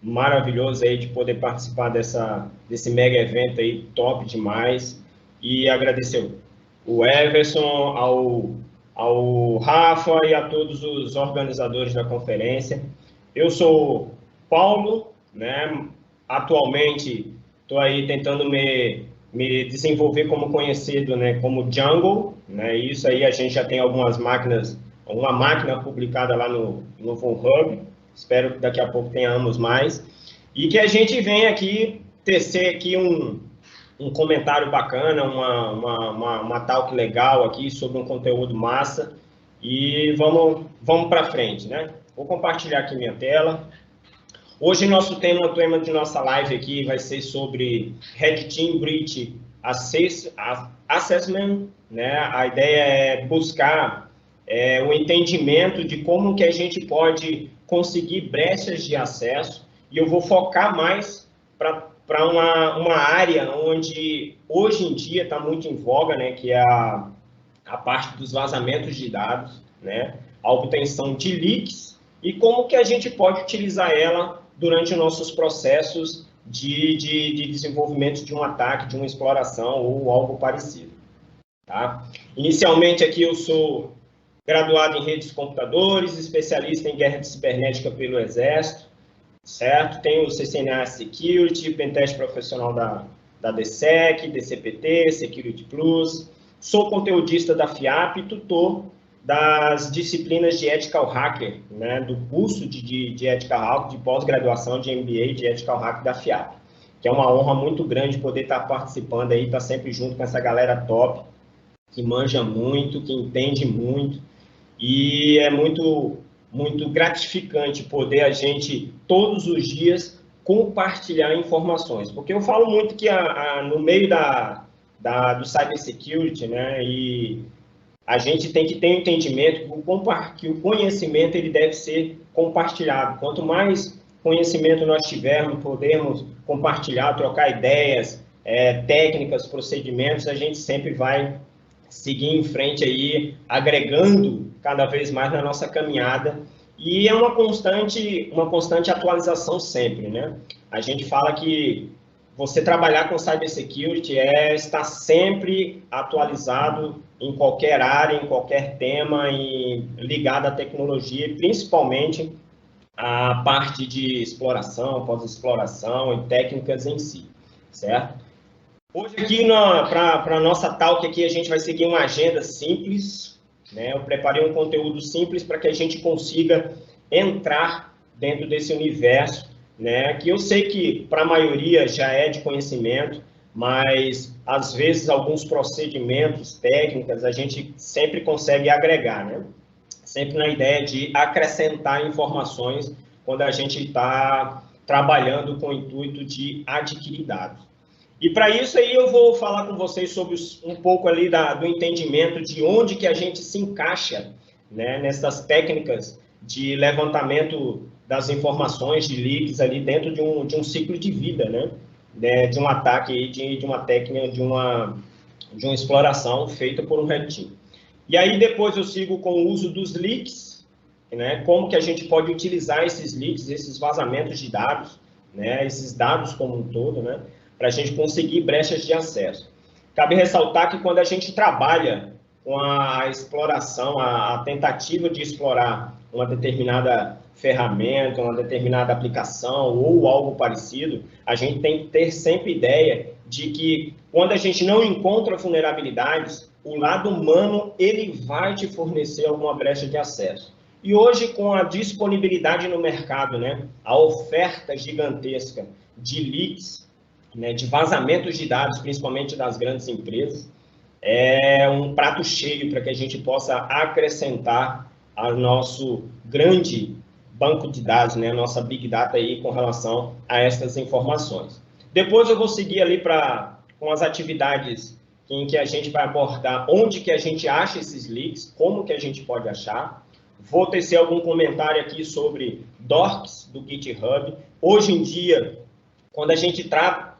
maravilhoso aí de poder participar desse mega evento aí, top demais. E agradecer o Everson, ao Rafa e a todos os organizadores da conferência. Eu sou Paulo, né? Atualmente estou aí tentando me desenvolver como conhecido, né, como Jungle, né? Isso aí a gente já tem algumas máquinas, uma máquina publicada lá no FunHub. Espero que daqui a pouco tenhamos mais e que a gente venha aqui tecer aqui um comentário bacana, uma talk legal aqui sobre um conteúdo massa e vamos para frente, né? Vou compartilhar aqui minha tela. Hoje o tema de nossa live aqui vai ser sobre Red Team Breach Assessment, né? A ideia é buscar o entendimento de como que a gente pode conseguir brechas de acesso e eu vou focar mais para uma área onde hoje em dia está muito em voga, né? Que é a parte dos vazamentos de dados, né? A obtenção de leaks e como que a gente pode utilizar ela durante os nossos processos de desenvolvimento de um ataque, de uma exploração ou algo parecido. Tá? Inicialmente aqui eu sou graduado em redes de computadores, especialista em guerra cibernética pelo Exército, certo? Tenho o CCNA Security, Pentest profissional da DSEC, DCPT, Security Plus, sou conteudista da FIAP e tutor das disciplinas de Ethical Hacker, né, do curso de Ethical Hacker, de pós-graduação de MBA de Ethical Hacker da FIAP, que é uma honra muito grande poder estar participando aí, estar sempre junto com essa galera top, que manja muito, que entende muito, e é muito gratificante poder a gente, todos os dias, compartilhar informações, porque eu falo muito que no meio do cybersecurity, né, e a gente tem que ter um entendimento que o conhecimento ele deve ser compartilhado. Quanto mais conhecimento nós tivermos, podermos compartilhar, trocar ideias, técnicas, procedimentos, a gente sempre vai seguir em frente aí, agregando cada vez mais na nossa caminhada. E é uma constante atualização sempre, né? A gente fala que você trabalhar com cybersecurity é estar sempre atualizado em qualquer área, em qualquer tema, e ligado à tecnologia, principalmente a parte de exploração, pós-exploração e técnicas em si, certo? Hoje aqui, para a nossa talk aqui, a gente vai seguir uma agenda simples, né? Eu preparei um conteúdo simples para que a gente consiga entrar dentro desse universo, né? Que eu sei que para a maioria já é de conhecimento, mas às vezes alguns procedimentos, técnicas, a gente sempre consegue agregar, né? Sempre na ideia de acrescentar informações quando a gente está trabalhando com o intuito de adquirir dados. E para isso aí eu vou falar com vocês sobre um pouco ali do entendimento de onde que a gente se encaixa, né, nessas técnicas de levantamento das informações, de leaks ali dentro de um ciclo de vida, né, de um ataque, de uma técnica, de uma exploração feita por um red team. E aí depois eu sigo com o uso dos leaks, né, como que a gente pode utilizar esses leaks, esses vazamentos de dados, né, esses dados como um todo, né, para a gente conseguir brechas de acesso. Cabe ressaltar que quando a gente trabalha com a exploração, a tentativa de explorar uma determinada ferramenta, uma determinada aplicação ou algo parecido, a gente tem que ter sempre ideia de que quando a gente não encontra vulnerabilidades, o lado humano ele vai te fornecer alguma brecha de acesso. E hoje, com a disponibilidade no mercado, né, a oferta gigantesca de leaks, né, de vazamentos de dados, principalmente das grandes empresas, é um prato cheio para que a gente possa acrescentar ao nosso grande banco de dados, né, a nossa Big Data aí com relação a essas informações. Depois eu vou seguir ali com as atividades em que a gente vai abordar onde que a gente acha esses leaks, como que a gente pode achar. Vou tecer algum comentário aqui sobre docs do GitHub. Hoje em dia, quando a gente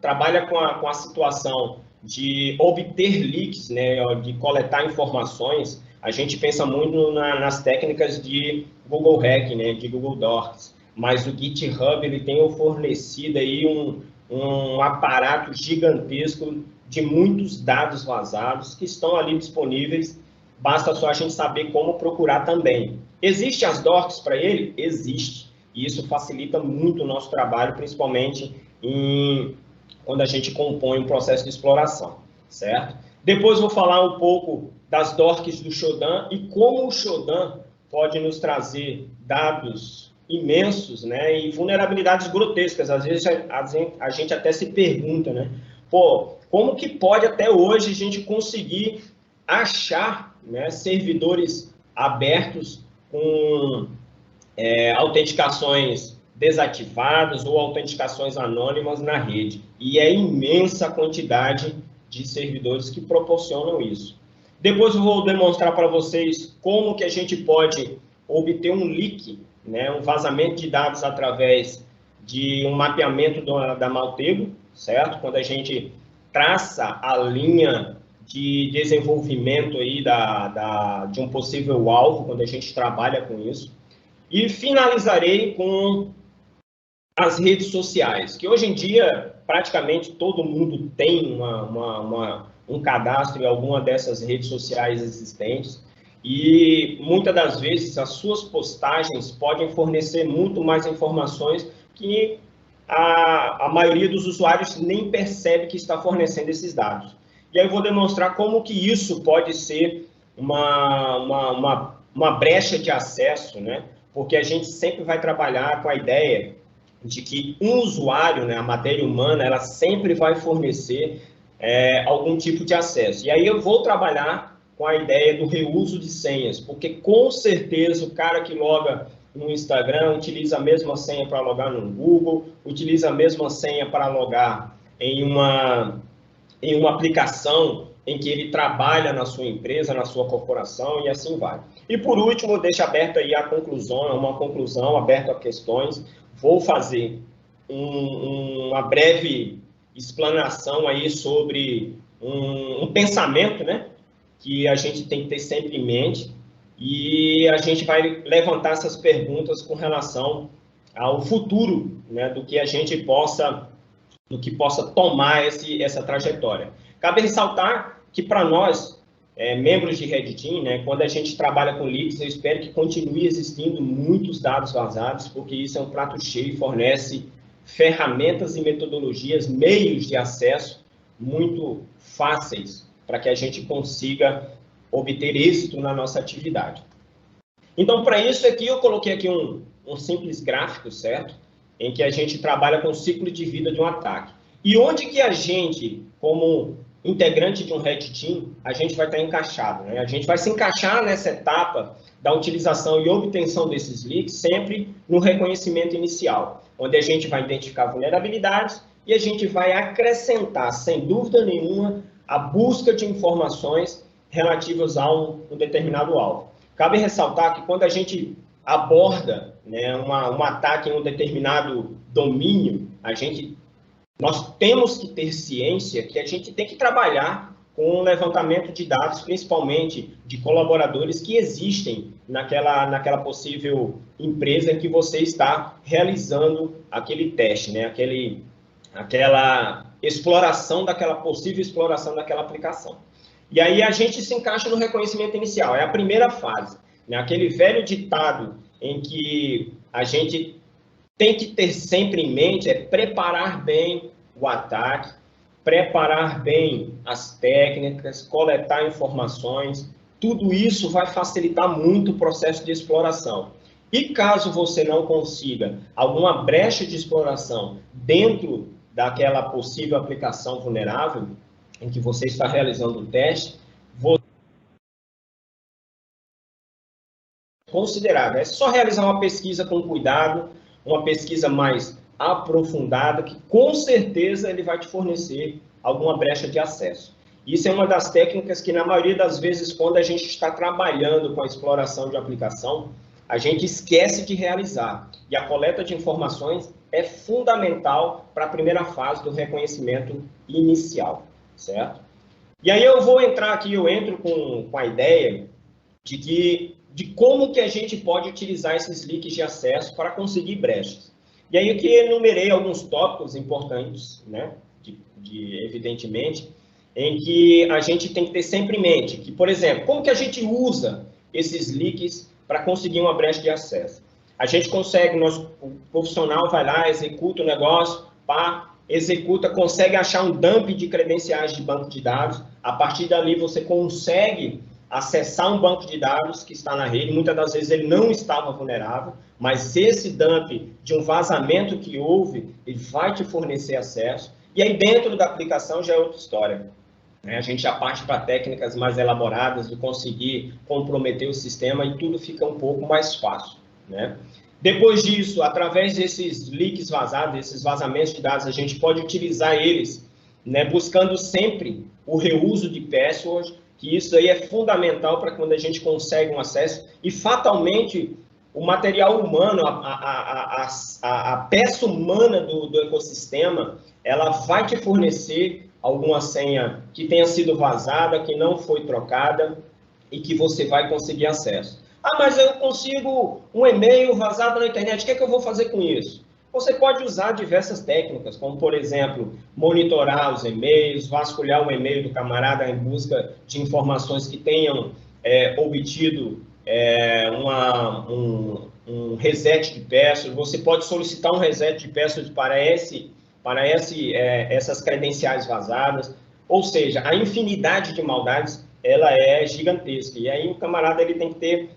trabalha com a situação de obter leaks, né, de coletar informações, a gente pensa muito nas técnicas de Google Hack, né, de Google Docs. mas o GitHub ele tem fornecido aí um aparato gigantesco de muitos dados vazados que estão ali disponíveis, basta só a gente saber como procurar também. Existem as docs para ele? Existe, e isso facilita muito o nosso trabalho, principalmente quando a gente compõe um processo de exploração, certo? Depois vou falar um pouco das docs do Shodan e como o Shodan pode nos trazer dados imensos, né, e vulnerabilidades grotescas. Às vezes a gente até se pergunta, né, pô, como que pode até hoje a gente conseguir achar, né, servidores abertos com autenticações desativadas ou autenticações anônimas na rede? E é imensa a quantidade de servidores que proporcionam isso. Depois eu vou demonstrar para vocês como que a gente pode obter um leak, né, um vazamento de dados através de um mapeamento da Maltego, certo? Quando a gente traça a linha de desenvolvimento aí de um possível alvo, quando a gente trabalha com isso. E finalizarei com as redes sociais, que hoje em dia praticamente todo mundo tem um cadastro em alguma dessas redes sociais existentes, e muitas das vezes as suas postagens podem fornecer muito mais informações que a maioria dos usuários nem percebe que está fornecendo esses dados. E aí eu vou demonstrar como que isso pode ser uma brecha de acesso, né? Porque a gente sempre vai trabalhar com a ideia de que um usuário, né, a matéria humana, ela sempre vai fornecer algum tipo de acesso. E aí eu vou trabalhar com a ideia do reuso de senhas, porque com certeza o cara que loga no Instagram utiliza a mesma senha para logar no Google, utiliza a mesma senha para logar em uma aplicação em que ele trabalha na sua empresa, na sua corporação, e assim vai. E por último, deixo aberto aí a conclusão, uma conclusão aberta a questões. Vou fazer uma breve explanação aí sobre um pensamento, né, que a gente tem que ter sempre em mente, e a gente vai levantar essas perguntas com relação ao futuro, né, do que a gente possa tomar essa trajetória. Cabe ressaltar que para nós, membros de Red Team, né, quando a gente trabalha com leaks, eu espero que continue existindo muitos dados vazados, porque isso é um prato cheio e fornece ferramentas e metodologias, meios de acesso muito fáceis para que a gente consiga obter êxito na nossa atividade. Então, para isso aqui, eu coloquei aqui um simples gráfico, certo? Em que a gente trabalha com o ciclo de vida de um ataque. E onde que a gente, como integrante de um Red Team, a gente vai estar encaixado, né? A gente vai se encaixar nessa etapa da utilização e obtenção desses leaks sempre no reconhecimento inicial, onde a gente vai identificar vulnerabilidades e a gente vai acrescentar, sem dúvida nenhuma, a busca de informações relativas a um determinado alvo. Cabe ressaltar que quando a gente aborda, né, um ataque em um determinado domínio, nós temos que ter ciência que a gente tem que trabalhar com o levantamento de dados, principalmente de colaboradores que existem naquela possível empresa em que você está realizando aquele teste, né, aquela exploração possível exploração daquela aplicação. E aí a gente se encaixa no reconhecimento inicial, é a primeira fase, né, aquele velho ditado em que a gente tem que ter sempre em mente preparar bem o ataque, preparar bem as técnicas, coletar informações. Tudo isso vai facilitar muito o processo de exploração. E caso você não consiga alguma brecha de exploração dentro daquela possível aplicação vulnerável em que você está realizando o teste, considerável. É só realizar uma pesquisa com cuidado, uma pesquisa mais aprofundada, que com certeza ele vai te fornecer alguma brecha de acesso. Isso é uma das técnicas que, na maioria das vezes, quando a gente está trabalhando com a exploração de aplicação, a gente esquece de realizar. E a coleta de informações é fundamental para a primeira fase do reconhecimento inicial, certo? E aí eu vou entrar aqui, eu entro com a ideia de como que a gente pode utilizar esses leaks de acesso para conseguir brechas. E aí eu que enumerei alguns tópicos importantes, né, evidentemente, em que a gente tem que ter sempre em mente que, por exemplo, como que a gente usa esses leaks para conseguir uma brecha de acesso? A gente consegue, o profissional vai lá, executa o negócio, executa, consegue achar um dump de credenciais de banco de dados. A partir dali você consegue acessar um banco de dados que está na rede. Muitas das vezes ele não estava vulnerável, mas esse dump de um vazamento que houve, ele vai te fornecer acesso. E aí dentro da aplicação já é outra história. A gente já parte para técnicas mais elaboradas de conseguir comprometer o sistema e tudo fica um pouco mais fácil, né? Depois disso, através desses leaks vazados, esses vazamentos de dados, a gente pode utilizar eles, né, buscando sempre o reuso de password, que isso aí é fundamental para quando a gente consegue um acesso e fatalmente o material humano, a peça humana do ecossistema, ela vai te fornecer alguma senha que tenha sido vazada, que não foi trocada e que você vai conseguir acesso. Ah, mas eu consigo um e-mail vazado na internet, o que é que eu vou fazer com isso? Você pode usar diversas técnicas, como, por exemplo, monitorar os e-mails, vasculhar o e-mail do camarada em busca de informações que tenham obtido um reset de password. Você pode solicitar um reset de password para essas credenciais vazadas. Ou seja, a infinidade de maldades ela é gigantesca. E aí o camarada ele tem que ter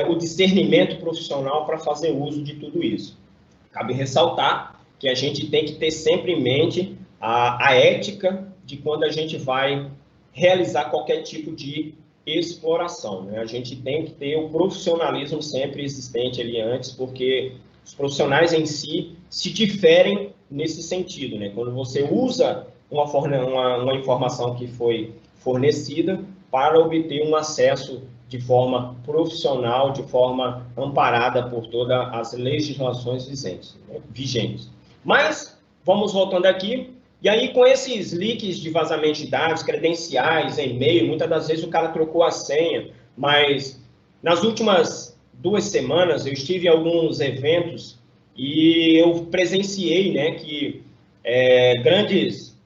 o discernimento profissional para fazer uso de tudo isso. Cabe ressaltar que a gente tem que ter sempre em mente a ética de quando a gente vai realizar qualquer tipo de exploração, né? A gente tem que ter o profissionalismo sempre existente ali antes, porque os profissionais em si se diferem nesse sentido, né? Quando você usa uma informação que foi fornecida para obter um acesso de forma profissional, de forma amparada por todas as legislações vigentes. Mas, vamos voltando aqui, e aí com esses leaks de vazamento de dados, credenciais, e-mail, muitas das vezes o cara trocou a senha, mas nas últimas 2 semanas eu estive em alguns eventos e eu presenciei, né, que grandes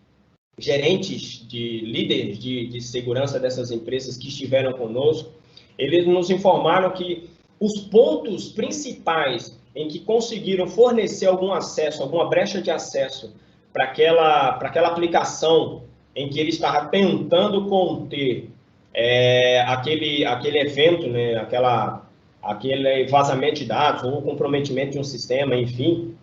gerentes, líderes de segurança dessas empresas que estiveram conosco, eles nos informaram que os pontos principais em que conseguiram fornecer algum acesso, alguma brecha de acesso para aquela aplicação em que ele estava tentando conter aquele evento, né, aquele vazamento de dados ou comprometimento de um sistema, enfim,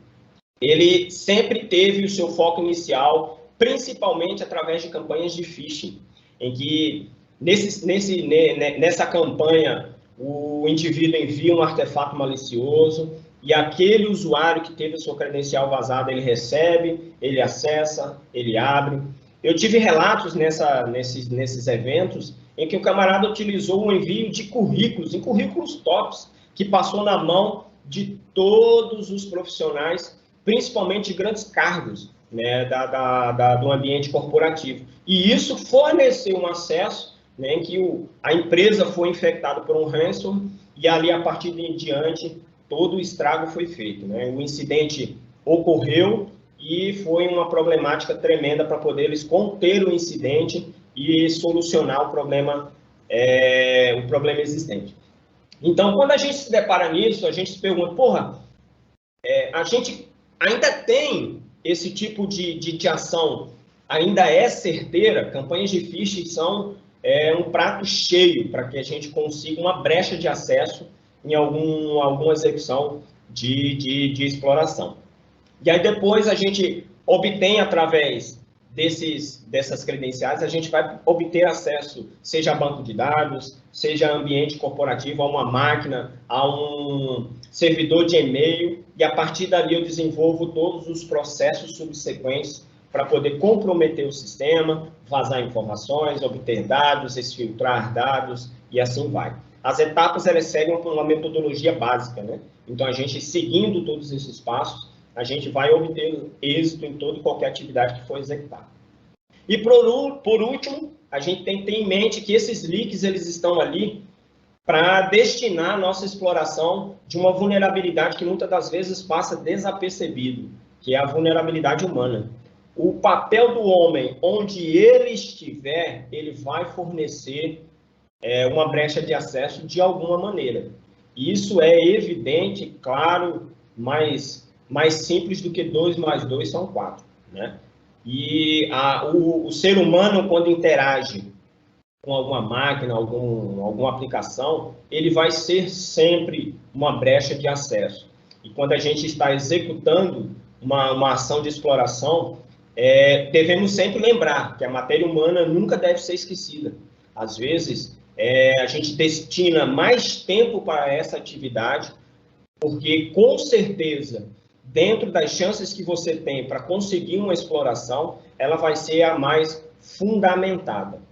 ele sempre teve o seu foco inicial principalmente através de campanhas de phishing, em que nessa campanha o indivíduo envia um artefato malicioso e aquele usuário que teve a sua credencial vazada, ele recebe, ele acessa, ele abre. Eu tive relatos nesses eventos em que o camarada utilizou o envio de currículos, em currículos tops, que passou na mão de todos os profissionais, principalmente de grandes cargos, né, do ambiente corporativo. E isso forneceu um acesso, né, em que a empresa foi infectada por um ransom e ali, a partir de diante, todo o estrago foi feito, né? O incidente ocorreu e foi uma problemática tremenda para poder eles conter o incidente e solucionar o problema existente. Então, quando a gente se depara nisso, a gente se pergunta, porra, a gente ainda tem esse tipo de ação, ainda é certeira? Campanhas de phishing são um prato cheio para que a gente consiga uma brecha de acesso em alguma execução de exploração. E aí depois a gente obtém, através dessas credenciais, a gente vai obter acesso, seja a banco de dados, seja a ambiente corporativo, a uma máquina, a um servidor de e-mail, e a partir dali eu desenvolvo todos os processos subsequentes para poder comprometer o sistema, vazar informações, obter dados, exfiltrar dados e assim vai. As etapas, elas seguem uma metodologia básica, né? Então, a gente, seguindo todos esses passos, a gente vai obter êxito em toda e qualquer atividade que for executada. E, por último, a gente tem que ter em mente que esses leaks, eles estão ali para destinar a nossa exploração de uma vulnerabilidade que muitas das vezes passa desapercebido, que é a vulnerabilidade humana. O papel do homem, onde ele estiver, ele vai fornecer uma brecha de acesso de alguma maneira. E isso é evidente, claro, mais simples do que 2 mais 2 são 4. Né? E o ser humano, quando interage com alguma máquina, alguma aplicação, ele vai ser sempre uma brecha de acesso. E quando a gente está executando uma ação de exploração, devemos sempre lembrar que a matéria humana nunca deve ser esquecida. Às vezes, a gente destina mais tempo para essa atividade, porque, com certeza, dentro das chances que você tem para conseguir uma exploração, ela vai ser a mais fundamentada.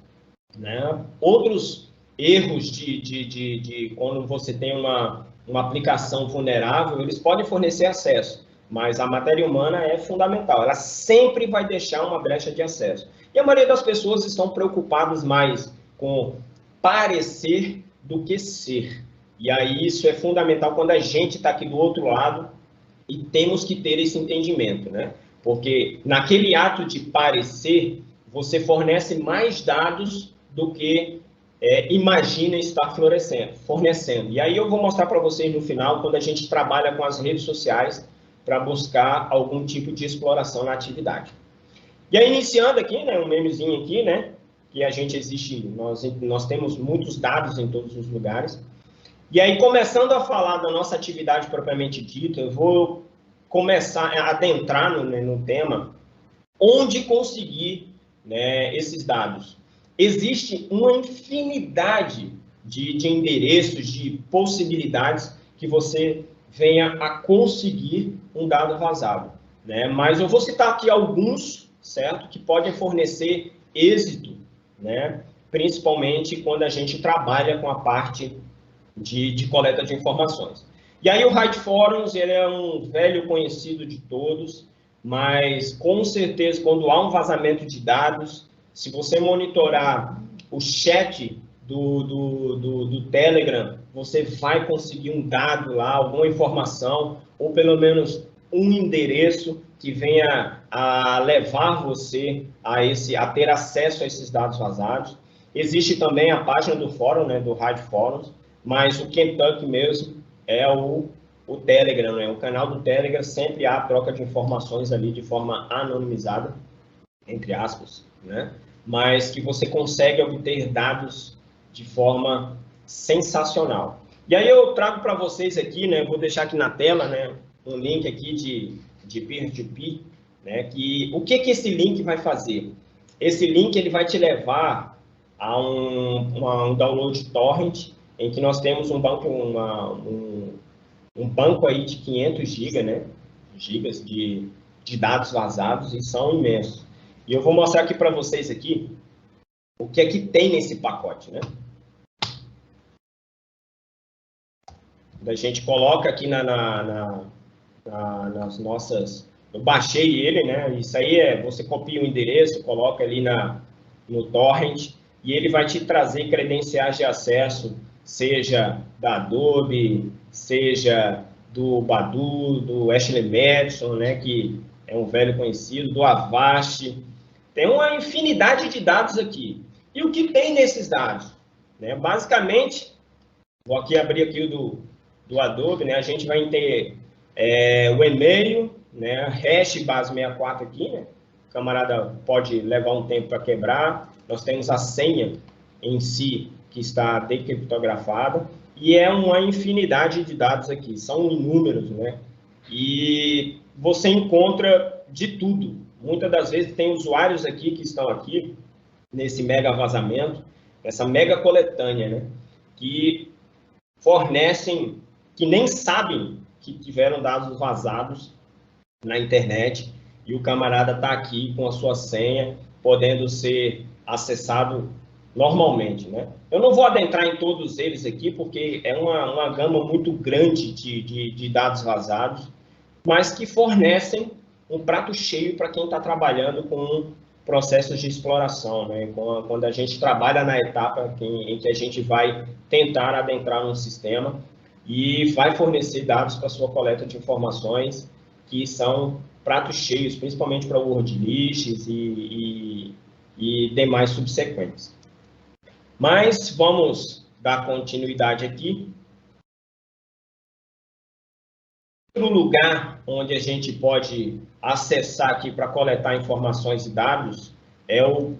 Né? Outros erros de quando você tem uma aplicação vulnerável, eles podem fornecer acesso, mas a matéria humana é fundamental, ela sempre vai deixar uma brecha de acesso. E a maioria das pessoas estão preocupadas mais com parecer do que ser. E aí isso é fundamental quando a gente está aqui do outro lado e temos que ter esse entendimento, né? Porque naquele ato de parecer, você fornece mais dados do que imagina estar fornecendo. E aí eu vou mostrar para vocês no final, quando a gente trabalha com as redes sociais para buscar algum tipo de exploração na atividade. E aí, iniciando aqui, né, um memezinho aqui, né, que a gente existe, nós temos muitos dados em todos os lugares. E aí, começando a falar da nossa atividade propriamente dita, eu vou começar a adentrar no tema, onde conseguir, né, esses dados. Existe uma infinidade de endereços, de possibilidades que você venha a conseguir um dado vazado, né? Mas eu vou citar aqui alguns, certo? Que podem fornecer êxito, né? Principalmente quando a gente trabalha com a parte de coleta de informações. E aí o Hide Forums, ele é um velho conhecido de todos, mas com certeza quando há um vazamento de dados, se você monitorar o chat do Telegram, você vai conseguir um dado lá, alguma informação, ou pelo menos um endereço que venha a levar você a ter acesso a esses dados vazados. Existe também a página do fórum, né, do Hide Forums, mas o Kentucky mesmo é o Telegram, né? O canal do Telegram sempre há troca de informações ali de forma anonimizada, entre aspas, né? Mas que você consegue obter dados de forma sensacional. E aí eu trago para vocês aqui, né? Vou deixar aqui na tela, né? Um link aqui de peer-to-peer, né? O que esse link vai fazer? Esse link ele vai te levar a um download torrent, em que nós temos um banco aí de 500 GB, né? Gigas de dados vazados, e são imensos. E eu vou mostrar aqui para vocês aqui o que é que tem nesse pacote, né? A gente coloca aqui nas nossas... Eu baixei ele, né? Isso aí você copia o endereço, coloca ali no torrent, e ele vai te trazer credenciais de acesso, seja da Adobe, seja do Badu, do Ashley Madison, né? Que é um velho conhecido, do Avast. Tem uma infinidade de dados aqui. E o que tem nesses dados? Né? Basicamente, vou aqui abrir aqui o do Adobe, né? A gente vai ter o e-mail, né? Hash base 64 aqui, né? O camarada pode levar um tempo para quebrar. Nós temos a senha em si, que está decriptografada, e é uma infinidade de dados aqui, são inúmeros, né? E você encontra de tudo. Muitas das vezes tem usuários aqui que estão aqui nesse mega vazamento, essa mega coletânea, né? Que fornecem, que nem sabem que tiveram dados vazados na internet, e o camarada está aqui com a sua senha, podendo ser acessado normalmente, né? Eu não vou adentrar em todos eles aqui, porque é uma gama muito grande de dados vazados, mas que fornecem um prato cheio para quem está trabalhando com processos de exploração, né? Quando a gente trabalha na etapa em que a gente vai tentar adentrar um sistema e vai fornecer dados para sua coleta de informações que são pratos cheios, principalmente para word lists e demais subsequentes. Mas vamos dar continuidade aqui. Outro lugar onde a gente pode acessar aqui para coletar informações e dados é o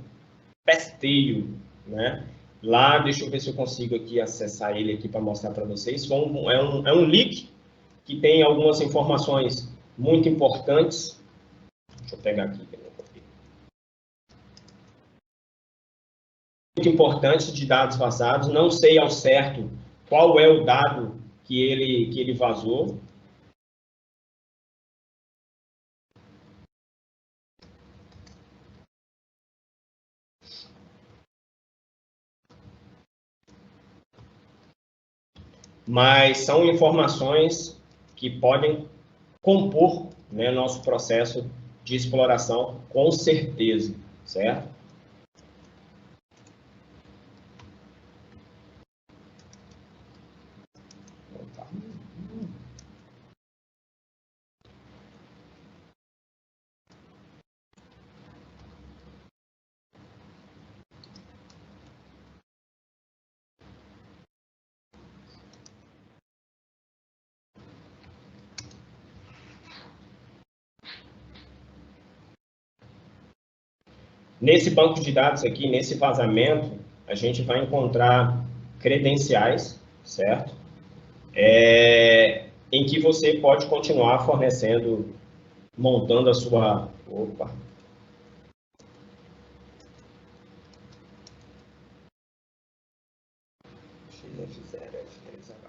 Pesteio, né? Lá, deixa eu ver se eu consigo aqui acessar ele aqui para mostrar para vocês. É um link que tem algumas informações muito importantes. Deixa eu pegar aqui. Muito importantes de dados vazados. Não sei ao certo qual é o dado que ele vazou. Mas são informações que podem compor, né, nosso processo de exploração, com certeza, certo? Nesse banco de dados aqui, nesse vazamento, a gente vai encontrar credenciais, certo? Em que você pode continuar fornecendo, montando a sua... Opa! XF0, F3H.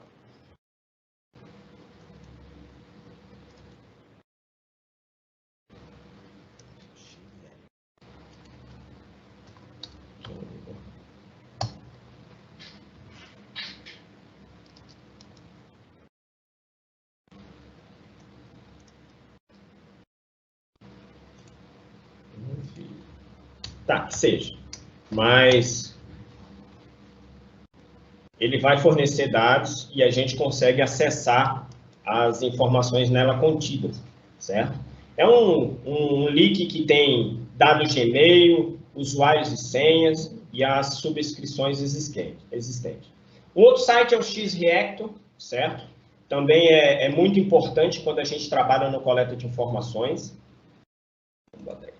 Tá, que seja. Mas ele vai fornecer dados e a gente consegue acessar as informações nela contidas, certo? É um link que tem dados de e-mail, usuários e senhas e as subscrições existentes. O outro site é o X-Reactor, certo? Também é muito importante quando a gente trabalha no coleta de informações. Vamos botar aqui.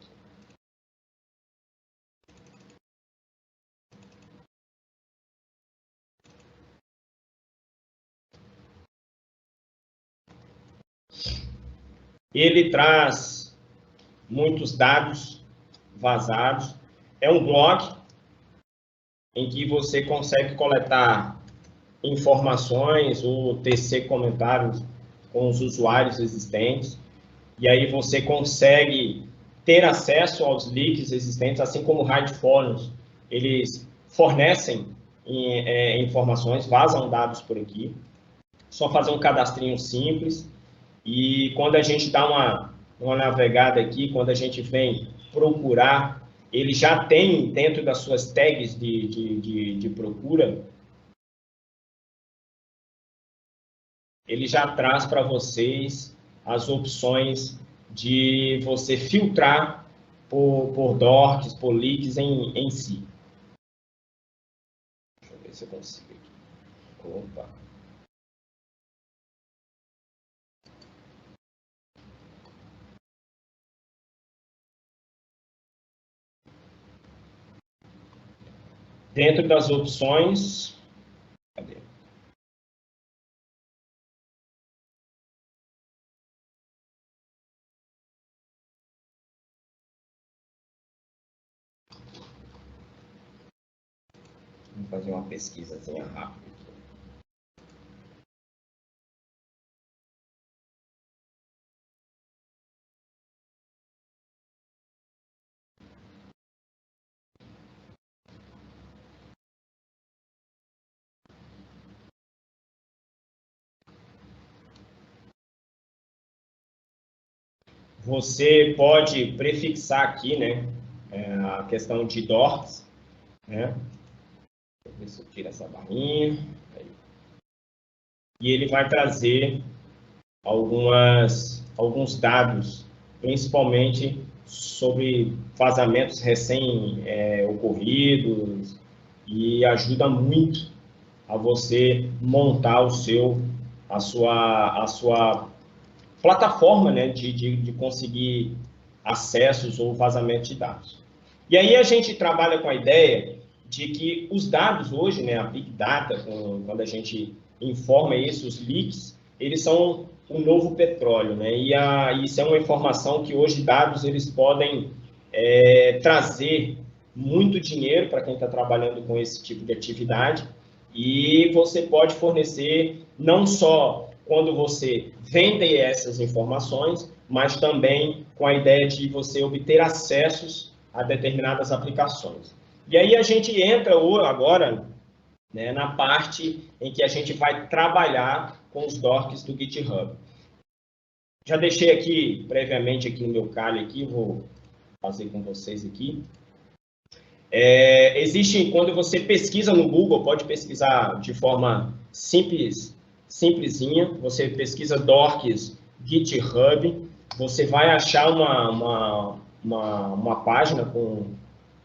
Ele traz muitos dados vazados. É um blog em que você consegue coletar informações ou tecer comentários com os usuários existentes. E aí você consegue ter acesso aos leaks existentes, assim como o Hide Forums. Eles fornecem informações, vazam dados por aqui. Só fazer um cadastrinho simples. E quando a gente dá uma navegada aqui, quando a gente vem procurar, ele já tem dentro das suas tags de procura, ele já traz para vocês as opções de você filtrar por DORCs, por leaks em si. Deixa eu ver se eu consigo aqui. Opa. Dentro das opções... Cadê? Vou fazer uma pesquisazinha rápida. Você pode prefixar aqui, né, a questão de docs, né? Deixa eu ver se eu tiro essa barrinha. Aí. E ele vai trazer alguns dados, principalmente sobre vazamentos recém-ocorridos, e ajuda muito a você montar a sua plataforma, né, de conseguir acessos ou vazamento de dados. E aí a gente trabalha com a ideia de que os dados hoje, né, a Big Data, quando a gente informa isso, os leaks, eles são o novo petróleo, né? E isso é uma informação que hoje dados eles podem trazer muito dinheiro para quem está trabalhando com esse tipo de atividade, e você pode fornecer não só quando você vende essas informações, mas também com a ideia de você obter acessos a determinadas aplicações. E aí a gente entra agora, né, na parte em que a gente vai trabalhar com os docs do GitHub. Já deixei aqui previamente aqui no meu Kali aqui, vou fazer com vocês aqui. Existe, quando você pesquisa no Google, pode pesquisar de forma simplesinha, você pesquisa docs GitHub, você vai achar uma página com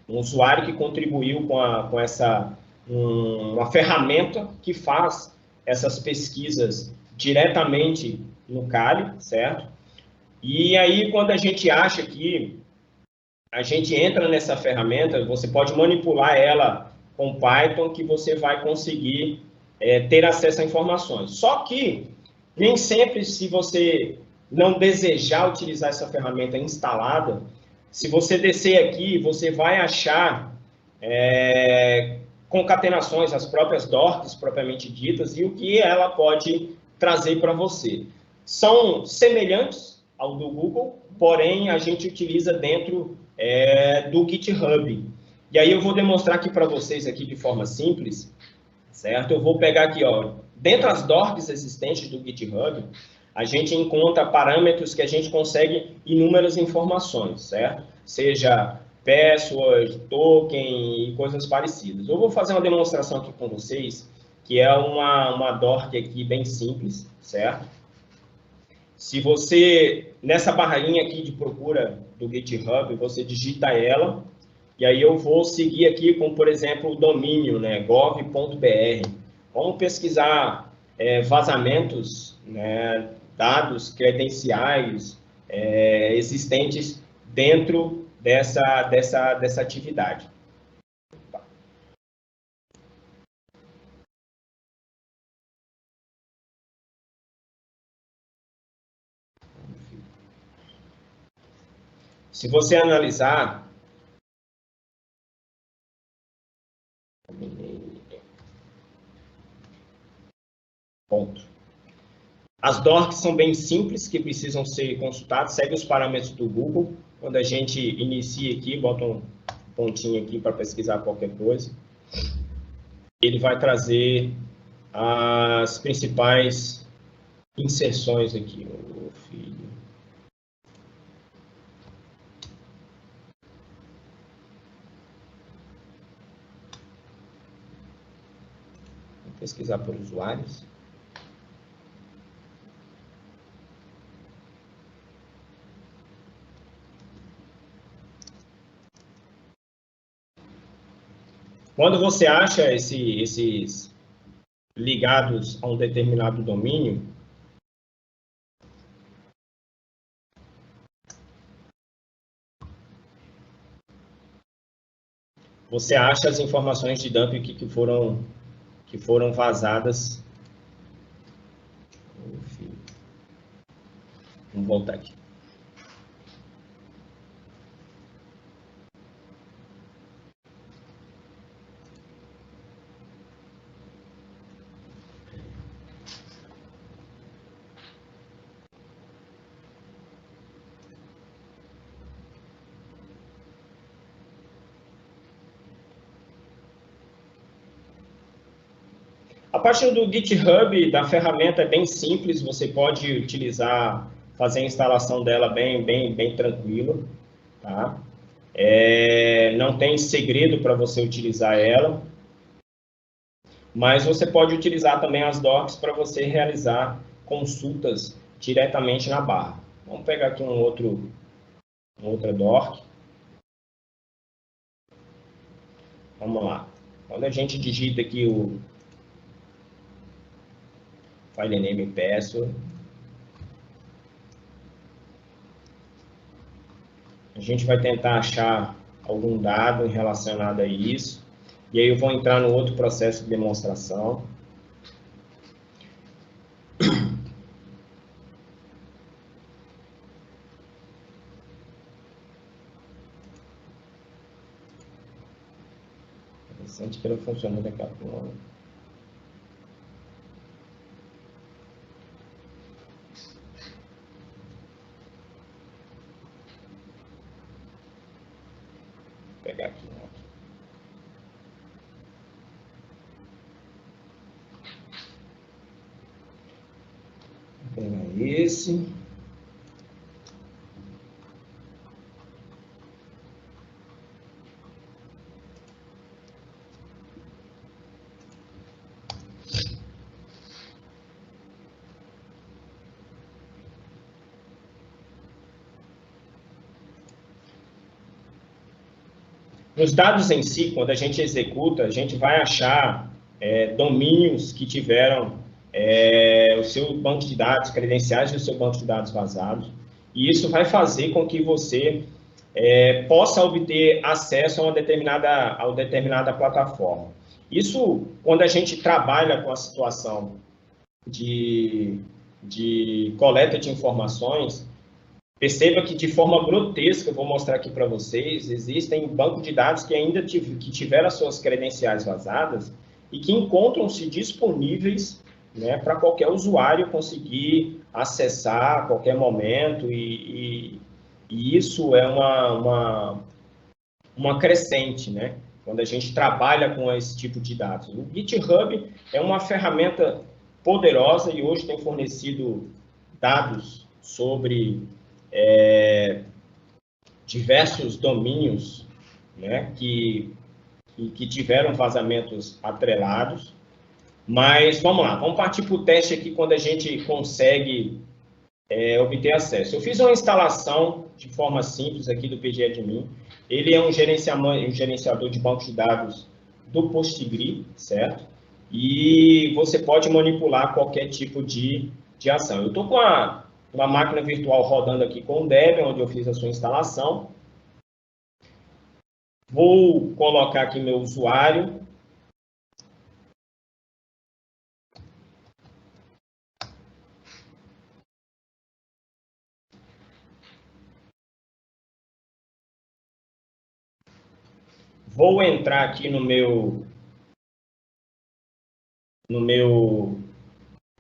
um usuário que contribuiu com essa uma ferramenta que faz essas pesquisas diretamente no Kali, certo? E aí, quando a gente acha que a gente entra nessa ferramenta, você pode manipular ela com Python, que você vai conseguir ter acesso a informações. Só que, nem sempre, se você não desejar utilizar essa ferramenta instalada, se você descer aqui, você vai achar concatenações, as próprias docs propriamente ditas, e o que ela pode trazer para você. São semelhantes ao do Google, porém a gente utiliza dentro do GitHub. E aí eu vou demonstrar aqui para vocês aqui de forma simples, certo? Eu vou pegar aqui, ó, dentro das docs existentes do GitHub, a gente encontra parâmetros que a gente consegue inúmeras informações, certo? Seja password, token e coisas parecidas. Eu vou fazer uma demonstração aqui com vocês, que é uma doc aqui bem simples, certo? Se você, nessa barrinha aqui de procura do GitHub, você digita ela, e aí eu vou seguir aqui com, por exemplo, o domínio, né, gov.br. Vamos pesquisar vazamentos, né, dados credenciais existentes dentro dessa atividade. Se você analisar, ponto. As docs são bem simples, que precisam ser consultadas, segue os parâmetros do Google. Quando a gente inicia aqui, bota um pontinho aqui para pesquisar qualquer coisa, ele vai trazer as principais inserções aqui. Oh, filho. Vou pesquisar por usuários. Quando você acha esses ligados a um determinado domínio, você acha as informações de dump que foram vazadas. Vamos voltar aqui. A parte do GitHub, da ferramenta, é bem simples, você pode utilizar, fazer a instalação dela bem tranquilo, tá? Não tem segredo para você utilizar ela, mas você pode utilizar também as docs para você realizar consultas diretamente na barra. Vamos pegar aqui outra doc. Vamos lá. Quando a gente digita aqui o file name e password, a gente vai tentar achar algum dado relacionado a isso. E aí eu vou entrar no outro processo de demonstração. Interessante que ele funcionou daqui a pouco. Vou pegar aqui. Vou pegar esse. Nos dados em si, quando a gente executa, a gente vai achar domínios que tiveram o seu banco de dados, credenciais do seu banco de dados vazados, e isso vai fazer com que você possa obter acesso a uma determinada plataforma. Isso, quando a gente trabalha com a situação de coleta de informações, perceba que, de forma grotesca, eu vou mostrar aqui para vocês, existem bancos de dados que ainda tiveram as suas credenciais vazadas e que encontram-se disponíveis, né, para qualquer usuário conseguir acessar a qualquer momento, e isso é uma crescente, né, quando a gente trabalha com esse tipo de dados. O GitHub é uma ferramenta poderosa e hoje tem fornecido dados sobre diversos domínios, né, que tiveram vazamentos atrelados. Mas vamos lá, vamos partir para o teste aqui quando a gente consegue obter acesso. Eu fiz uma instalação de forma simples aqui do pgadmin. Ele é um gerenciador de banco de dados do Postgre, certo? E você pode manipular qualquer tipo de ação. Eu estou com uma máquina virtual rodando aqui com o Debian, onde eu fiz a sua instalação. Vou colocar aqui meu usuário. Vou entrar aqui no meu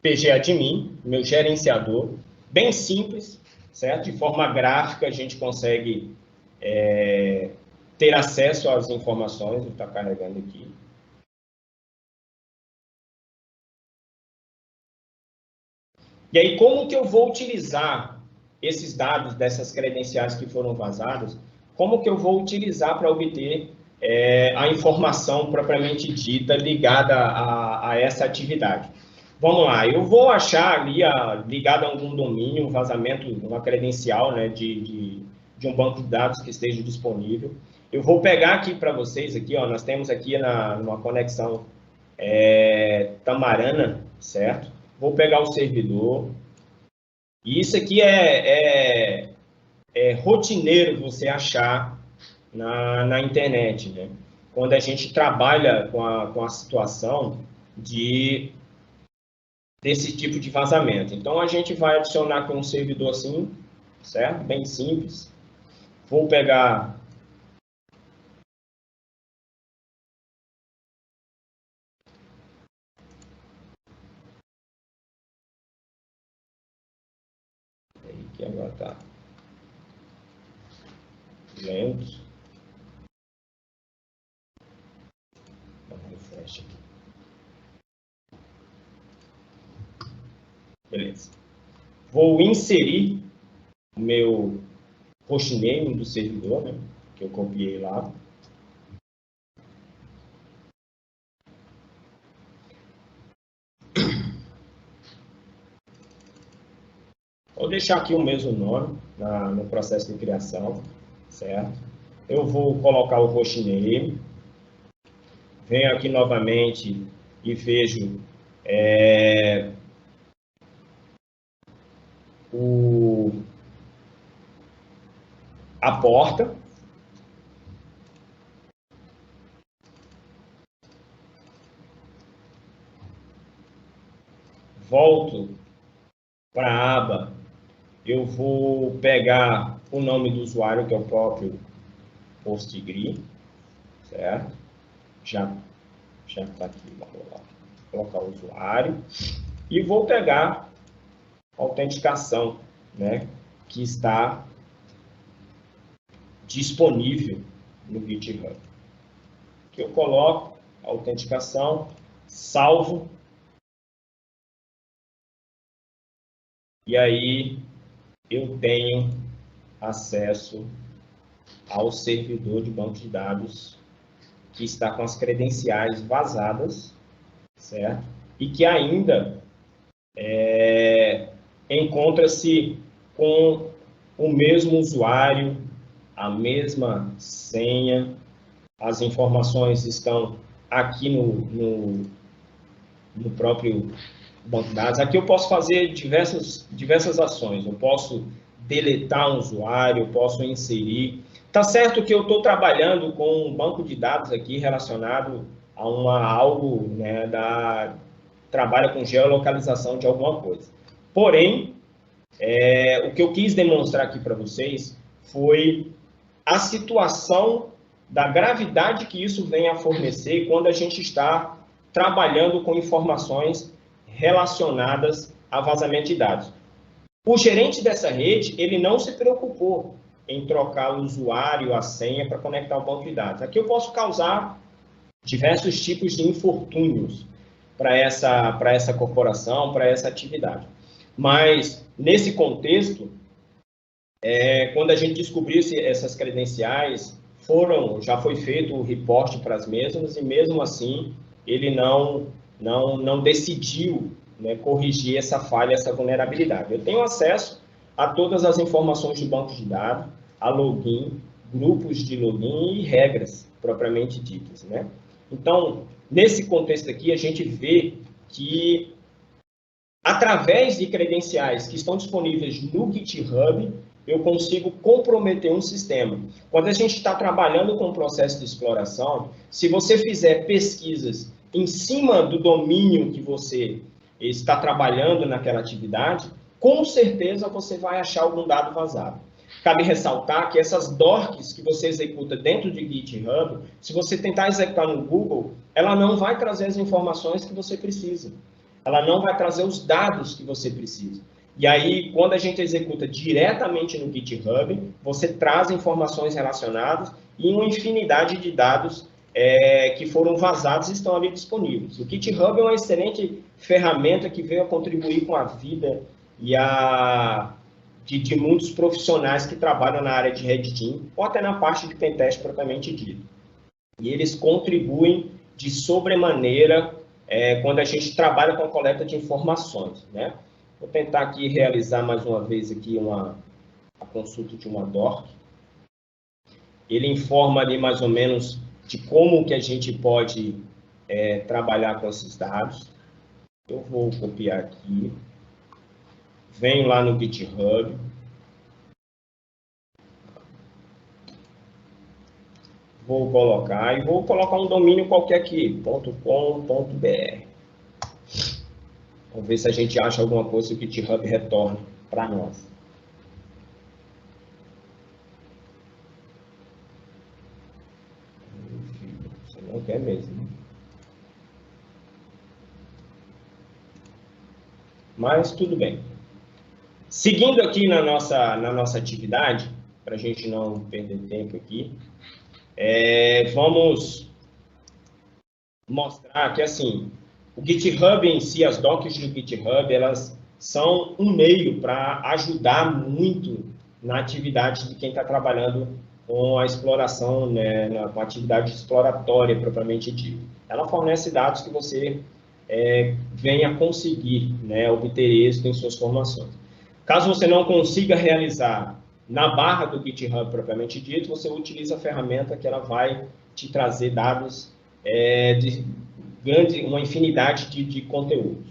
pgadmin, meu gerenciador, bem simples, certo? De forma gráfica a gente consegue ter acesso às informações. Vou estar carregando aqui. E aí, como que eu vou utilizar esses dados dessas credenciais que foram vazadas? Como que eu vou utilizar para obter a informação propriamente dita ligada a essa atividade? Vamos lá, eu vou achar ali, ligado a algum domínio, um vazamento, uma credencial, né, de um banco de dados que esteja disponível. Eu vou pegar aqui para vocês, aqui, ó, nós temos aqui numa conexão Tamarana, certo? Vou pegar o servidor. E isso aqui é rotineiro você achar na internet, né? Quando a gente trabalha com a situação desse tipo de vazamento. Então, a gente vai adicionar aqui um servidor assim, certo? Bem simples. Vou pegar... que agora tá lento. Refresh aqui. Beleza. Vou inserir o meu hostname do servidor, né? que eu copiei lá. Vou deixar aqui o mesmo nome no processo de criação, certo? Eu vou colocar o hostname. Venho aqui novamente e vejo a porta. Volto para a aba. Eu vou pegar o nome do usuário, que é o próprio Postgre, certo? Já está aqui, vamos lá. Vou colocar o usuário e vou pegar a autenticação, né, que está disponível no GitHub. Que eu coloco a autenticação, salvo, e aí eu tenho acesso ao servidor de banco de dados que está com as credenciais vazadas, certo? E que ainda encontra-se com o mesmo usuário, a mesma senha, as informações estão aqui no próprio banco de dados. Aqui eu posso fazer diversas ações. Eu posso deletar um usuário, eu posso inserir. Tá certo que eu estou trabalhando com um banco de dados aqui relacionado a algo, né, trabalha com geolocalização de alguma coisa. Porém, o que eu quis demonstrar aqui para vocês foi a situação da gravidade que isso vem a fornecer quando a gente está trabalhando com informações relacionadas a vazamento de dados. O gerente dessa rede, ele não se preocupou em trocar o usuário, a senha para conectar ao banco de dados. Aqui eu posso causar diversos tipos de infortúnios para essa corporação, para essa atividade. Mas, nesse contexto, quando a gente descobriu essas credenciais, já foi feito o reporte para as mesmas, e mesmo assim, ele não decidiu, né, corrigir essa falha, essa vulnerabilidade. Eu tenho acesso a todas as informações de banco de dados, a login, grupos de login e regras propriamente ditas, né? Então, nesse contexto aqui, a gente vê que, através de credenciais que estão disponíveis no GitHub, eu consigo comprometer um sistema. Quando a gente está trabalhando com o processo de exploração, se você fizer pesquisas em cima do domínio que você está trabalhando naquela atividade, com certeza você vai achar algum dado vazado. Cabe ressaltar que essas DORCs que você executa dentro de GitHub, se você tentar executar no Google, ela não vai trazer as informações que você precisa. Ela não vai trazer os dados que você precisa. E aí, quando a gente executa diretamente no GitHub, você traz informações relacionadas e uma infinidade de dados que foram vazados estão ali disponíveis. O GitHub é uma excelente ferramenta que veio a contribuir com a vida e de muitos profissionais que trabalham na área de Red Team, ou até na parte de pentest propriamente dito. E eles contribuem de sobremaneira quando a gente trabalha com a coleta de informações, né? Vou tentar aqui realizar mais uma vez aqui a consulta de uma DORC. Ele informa ali mais ou menos de como que a gente pode trabalhar com esses dados. Eu vou copiar aqui. Venho lá no GitHub. Vou colocar um domínio qualquer aqui, .com.br. Vamos ver se a gente acha alguma coisa que o GitHub retorne para nós. Você não quer mesmo. Mas tudo bem. Seguindo aqui na nossa atividade, para a gente não perder tempo aqui, vamos mostrar que, assim, o GitHub em si, as docs do GitHub, elas são um meio para ajudar muito na atividade de quem está trabalhando com a exploração, né, com a atividade exploratória propriamente dita. Ela fornece dados que você venha conseguir, né, obter êxito em suas formações. Caso você não consiga realizar na barra do GitHub propriamente dito, você utiliza a ferramenta que ela vai te trazer dados de uma infinidade de conteúdos.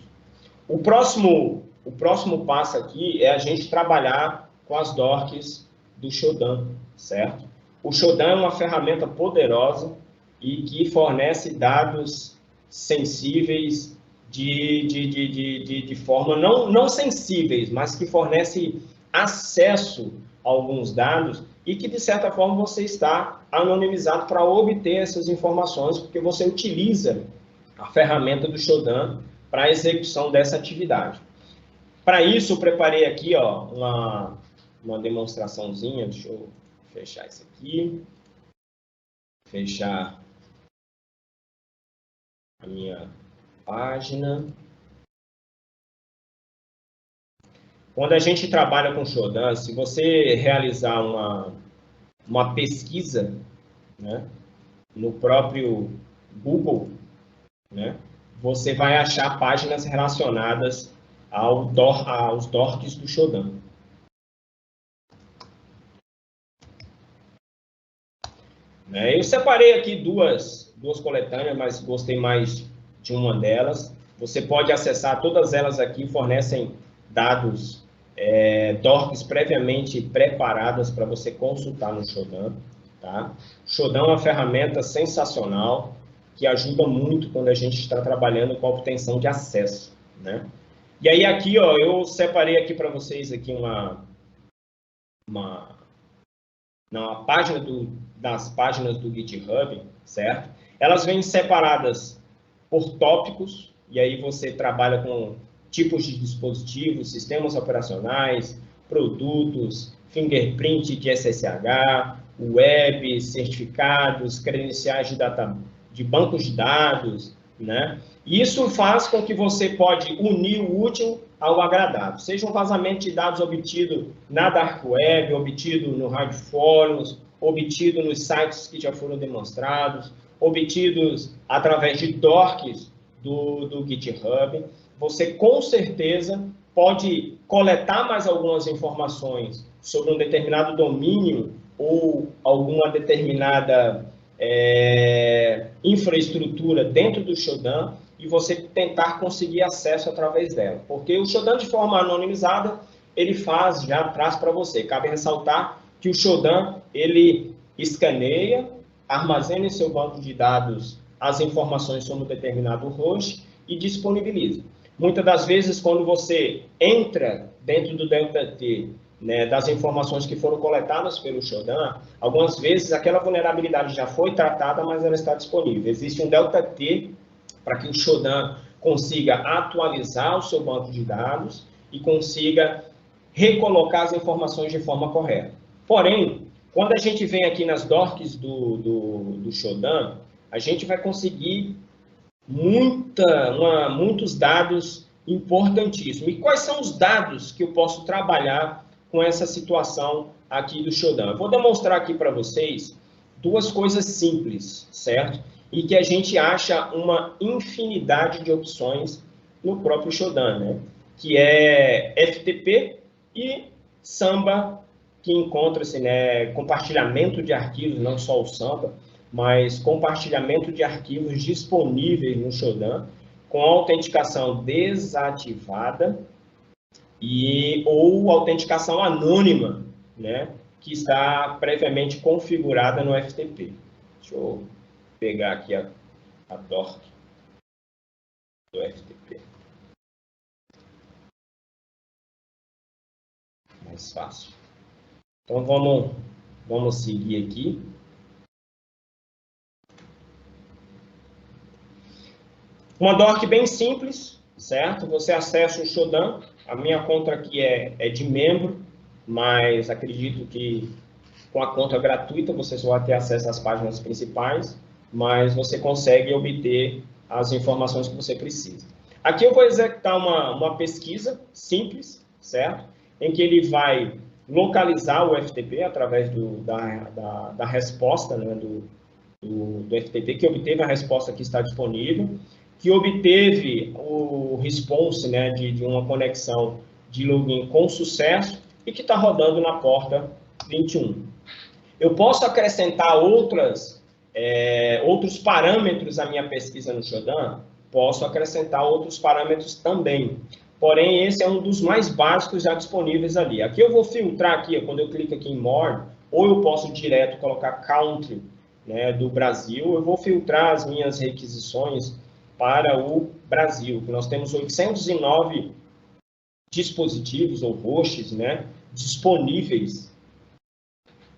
O próximo passo aqui é a gente trabalhar com as dorks do Shodan, certo? O Shodan é uma ferramenta poderosa e que fornece dados sensíveis de forma não sensíveis, mas que fornece acesso a alguns dados e que, de certa forma, você está anonimizado para obter essas informações, porque você utiliza a ferramenta do Shodan para a execução dessa atividade. Para isso, eu preparei aqui ó, uma demonstraçãozinha. Deixa eu fechar isso aqui. Fechar a minha página. Quando a gente trabalha com Shodan, se você realizar uma pesquisa, né, no próprio Google, né, você vai achar páginas relacionadas aos dorks do Shodan. Eu separei aqui duas coletâneas, mas gostei mais de uma delas. Você pode acessar, todas elas aqui fornecem dados dorks previamente preparadas para você consultar no Shodan. Tá? Shodan é uma ferramenta sensacional que ajuda muito quando a gente está trabalhando com a obtenção de acesso, né? E aí aqui, ó, eu separei aqui para vocês aqui das páginas do GitHub, certo? Elas vêm separadas por tópicos, e aí você trabalha com tipos de dispositivos, sistemas operacionais, produtos, fingerprint de SSH, web, certificados, credenciais de bancos de dados, né? Isso faz com que você pode unir o útil ao agradável. Seja um vazamento de dados obtido na Dark Web, obtido no Hard Forums, obtido nos sites que já foram demonstrados, obtidos através de dorks do GitHub. Você, com certeza, pode coletar mais algumas informações sobre um determinado domínio ou alguma determinada infraestrutura dentro do Shodan e você tentar conseguir acesso através dela. Porque o Shodan, de forma anonimizada, ele traz para você. Cabe ressaltar que o Shodan, ele escaneia, armazena em seu banco de dados as informações sobre um determinado host e disponibiliza. Muitas das vezes, quando você entra dentro do DeltaT, né, das informações que foram coletadas pelo Shodan, algumas vezes aquela vulnerabilidade já foi tratada, mas ela está disponível. Existe um DeltaT para que o Shodan consiga atualizar o seu banco de dados e consiga recolocar as informações de forma correta. Porém, quando a gente vem aqui nas dorks do Shodan, a gente vai conseguir muitos dados importantíssimos. E quais são os dados que eu posso trabalhar com essa situação aqui do Shodan? Eu vou demonstrar aqui para vocês duas coisas simples, certo? E que a gente acha uma infinidade de opções no próprio Shodan, né? Que é FTP e Samba, que encontra-se, né, compartilhamento de arquivos, não só o Samba, mas compartilhamento de arquivos disponíveis no Shodan, com autenticação desativada ou autenticação anônima, né, que está previamente configurada no FTP. Deixa eu pegar aqui a dork do FTP. Mais fácil. Então, vamos seguir aqui. Uma dork bem simples, certo? Você acessa o Shodan. A minha conta aqui é de membro, mas acredito que com a conta gratuita você só vai ter acesso às páginas principais, mas você consegue obter as informações que você precisa. Aqui eu vou executar uma pesquisa simples, certo? Em que ele vai localizar o FTP através da resposta, né, do FTP, que obteve a resposta que está disponível, que obteve o response, né, de uma conexão de login com sucesso e que está rodando na porta 21. Eu posso acrescentar outros parâmetros à minha pesquisa no Shodan? Posso acrescentar outros parâmetros também. Porém, esse é um dos mais básicos já disponíveis ali. Aqui eu vou filtrar aqui, quando eu clico aqui em More, ou eu posso direto colocar Country, né, do Brasil, eu vou filtrar as minhas requisições para o Brasil. Nós temos 809 dispositivos ou hosts, né, disponíveis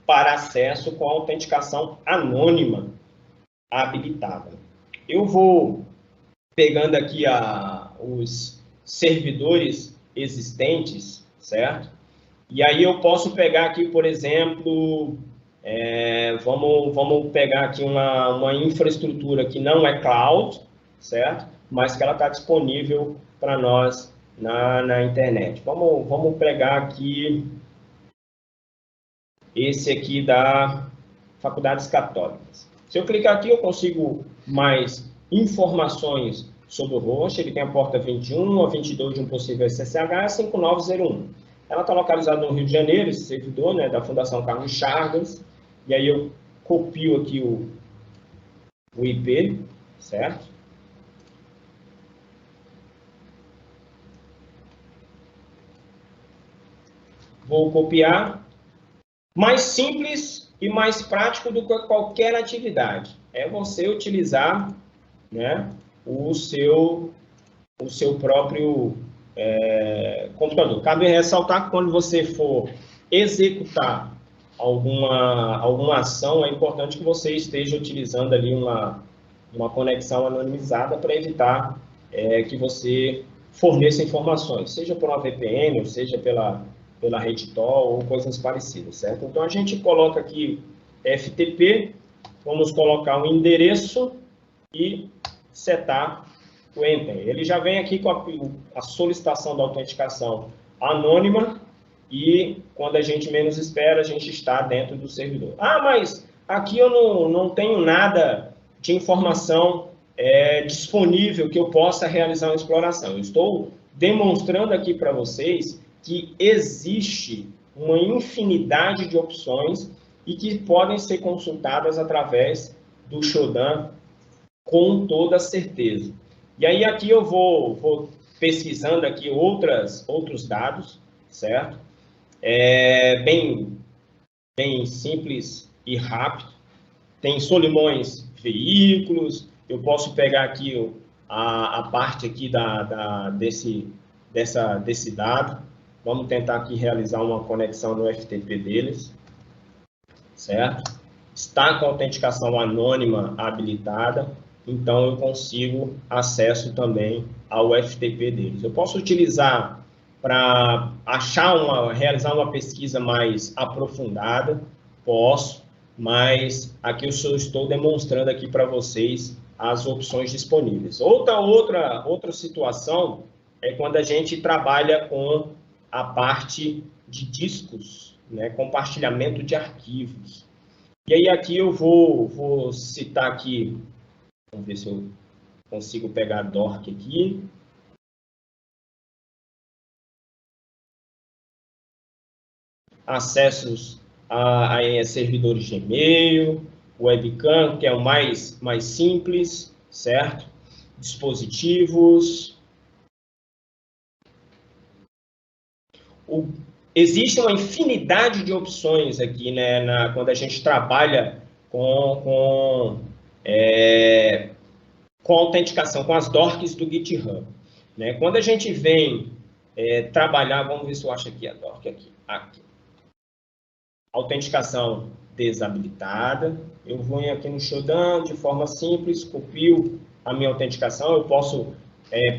para acesso com autenticação anônima habilitada. Eu vou pegando aqui os servidores existentes, certo? E aí eu posso pegar aqui, por exemplo, vamos pegar aqui uma infraestrutura que não é cloud, certo? Mas que ela está disponível para nós na internet. Vamos pegar aqui esse aqui da Faculdades Católicas. Se eu clicar aqui, eu consigo mais informações sobre o host. Ele tem a porta 21, a 22 de um possível SSH, a 5901. Ela está localizada no Rio de Janeiro, esse servidor, né, da Fundação Carlos Chagas. E aí eu copio aqui o IP, certo? Vou copiar. Mais simples e mais prático do que qualquer atividade. É você utilizar, né, o seu próprio computador. Cabe ressaltar que quando você for executar alguma ação, é importante que você esteja utilizando ali uma conexão anonimizada para evitar que você forneça informações, seja por uma VPN, ou seja pela rede Tor ou coisas parecidas, certo? Então, a gente coloca aqui FTP, vamos colocar o endereço e setar o Enter. Ele já vem aqui com a solicitação da autenticação anônima e, quando a gente menos espera, a gente está dentro do servidor. Ah, mas aqui eu não tenho nada de informação disponível que eu possa realizar uma exploração. Eu estou demonstrando aqui para vocês que existe uma infinidade de opções e que podem ser consultadas através do Shodan com toda certeza. E aí aqui eu vou pesquisando aqui outros dados, certo? Bem simples e rápido. Tem Solimões veículos, eu posso pegar aqui a parte aqui desse dado. Vamos tentar aqui realizar uma conexão no FTP deles, certo? Está com a autenticação anônima habilitada, então eu consigo acesso também ao FTP deles. Eu posso utilizar para realizar uma pesquisa mais aprofundada, posso, mas aqui eu só estou demonstrando aqui para vocês as opções disponíveis. Outra situação é quando a gente trabalha com a parte de discos, né, compartilhamento de arquivos. E aí aqui eu vou citar aqui, vamos ver se eu consigo pegar a DORC aqui. Acessos a servidores de e-mail, webcam, que é o mais simples, certo? Dispositivos. Existe uma infinidade de opções aqui, né, quando a gente trabalha com autenticação, com as DORCs do GitHub. Né? Quando a gente vem trabalhar, vamos ver se eu acho aqui a DORC, aqui. Autenticação desabilitada. Eu vou aqui no Shodan, de forma simples, copio a minha autenticação, eu posso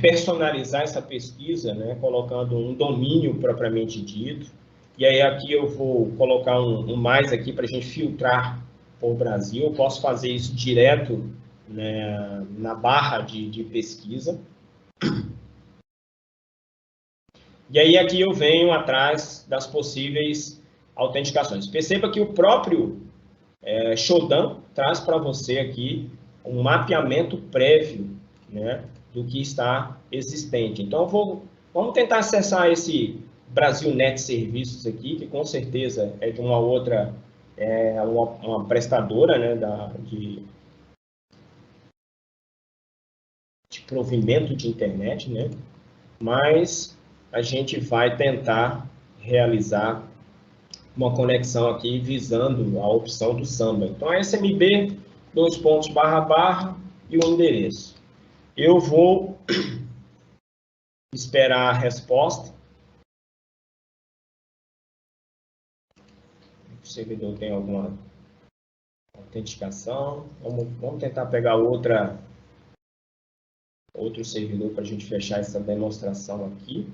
personalizar essa pesquisa, né, colocando um domínio propriamente dito. E aí aqui eu vou colocar um mais aqui para a gente filtrar por Brasil. Eu posso fazer isso direto, né, na barra de pesquisa. E aí aqui eu venho atrás das possíveis autenticações. Perceba que o próprio Shodan traz para você aqui um mapeamento prévio, né, do que está existente. Então, vamos tentar acessar esse Brasil Net Serviços aqui, que com certeza é de uma outra, uma prestadora, né, de provimento de internet, né? Mas a gente vai tentar realizar uma conexão aqui visando a opção do samba. Então, SMB, dois pontos, barra, barra, e o endereço. Eu vou esperar a resposta. O servidor tem alguma autenticação. Vamos tentar pegar outro servidor para a gente fechar essa demonstração aqui.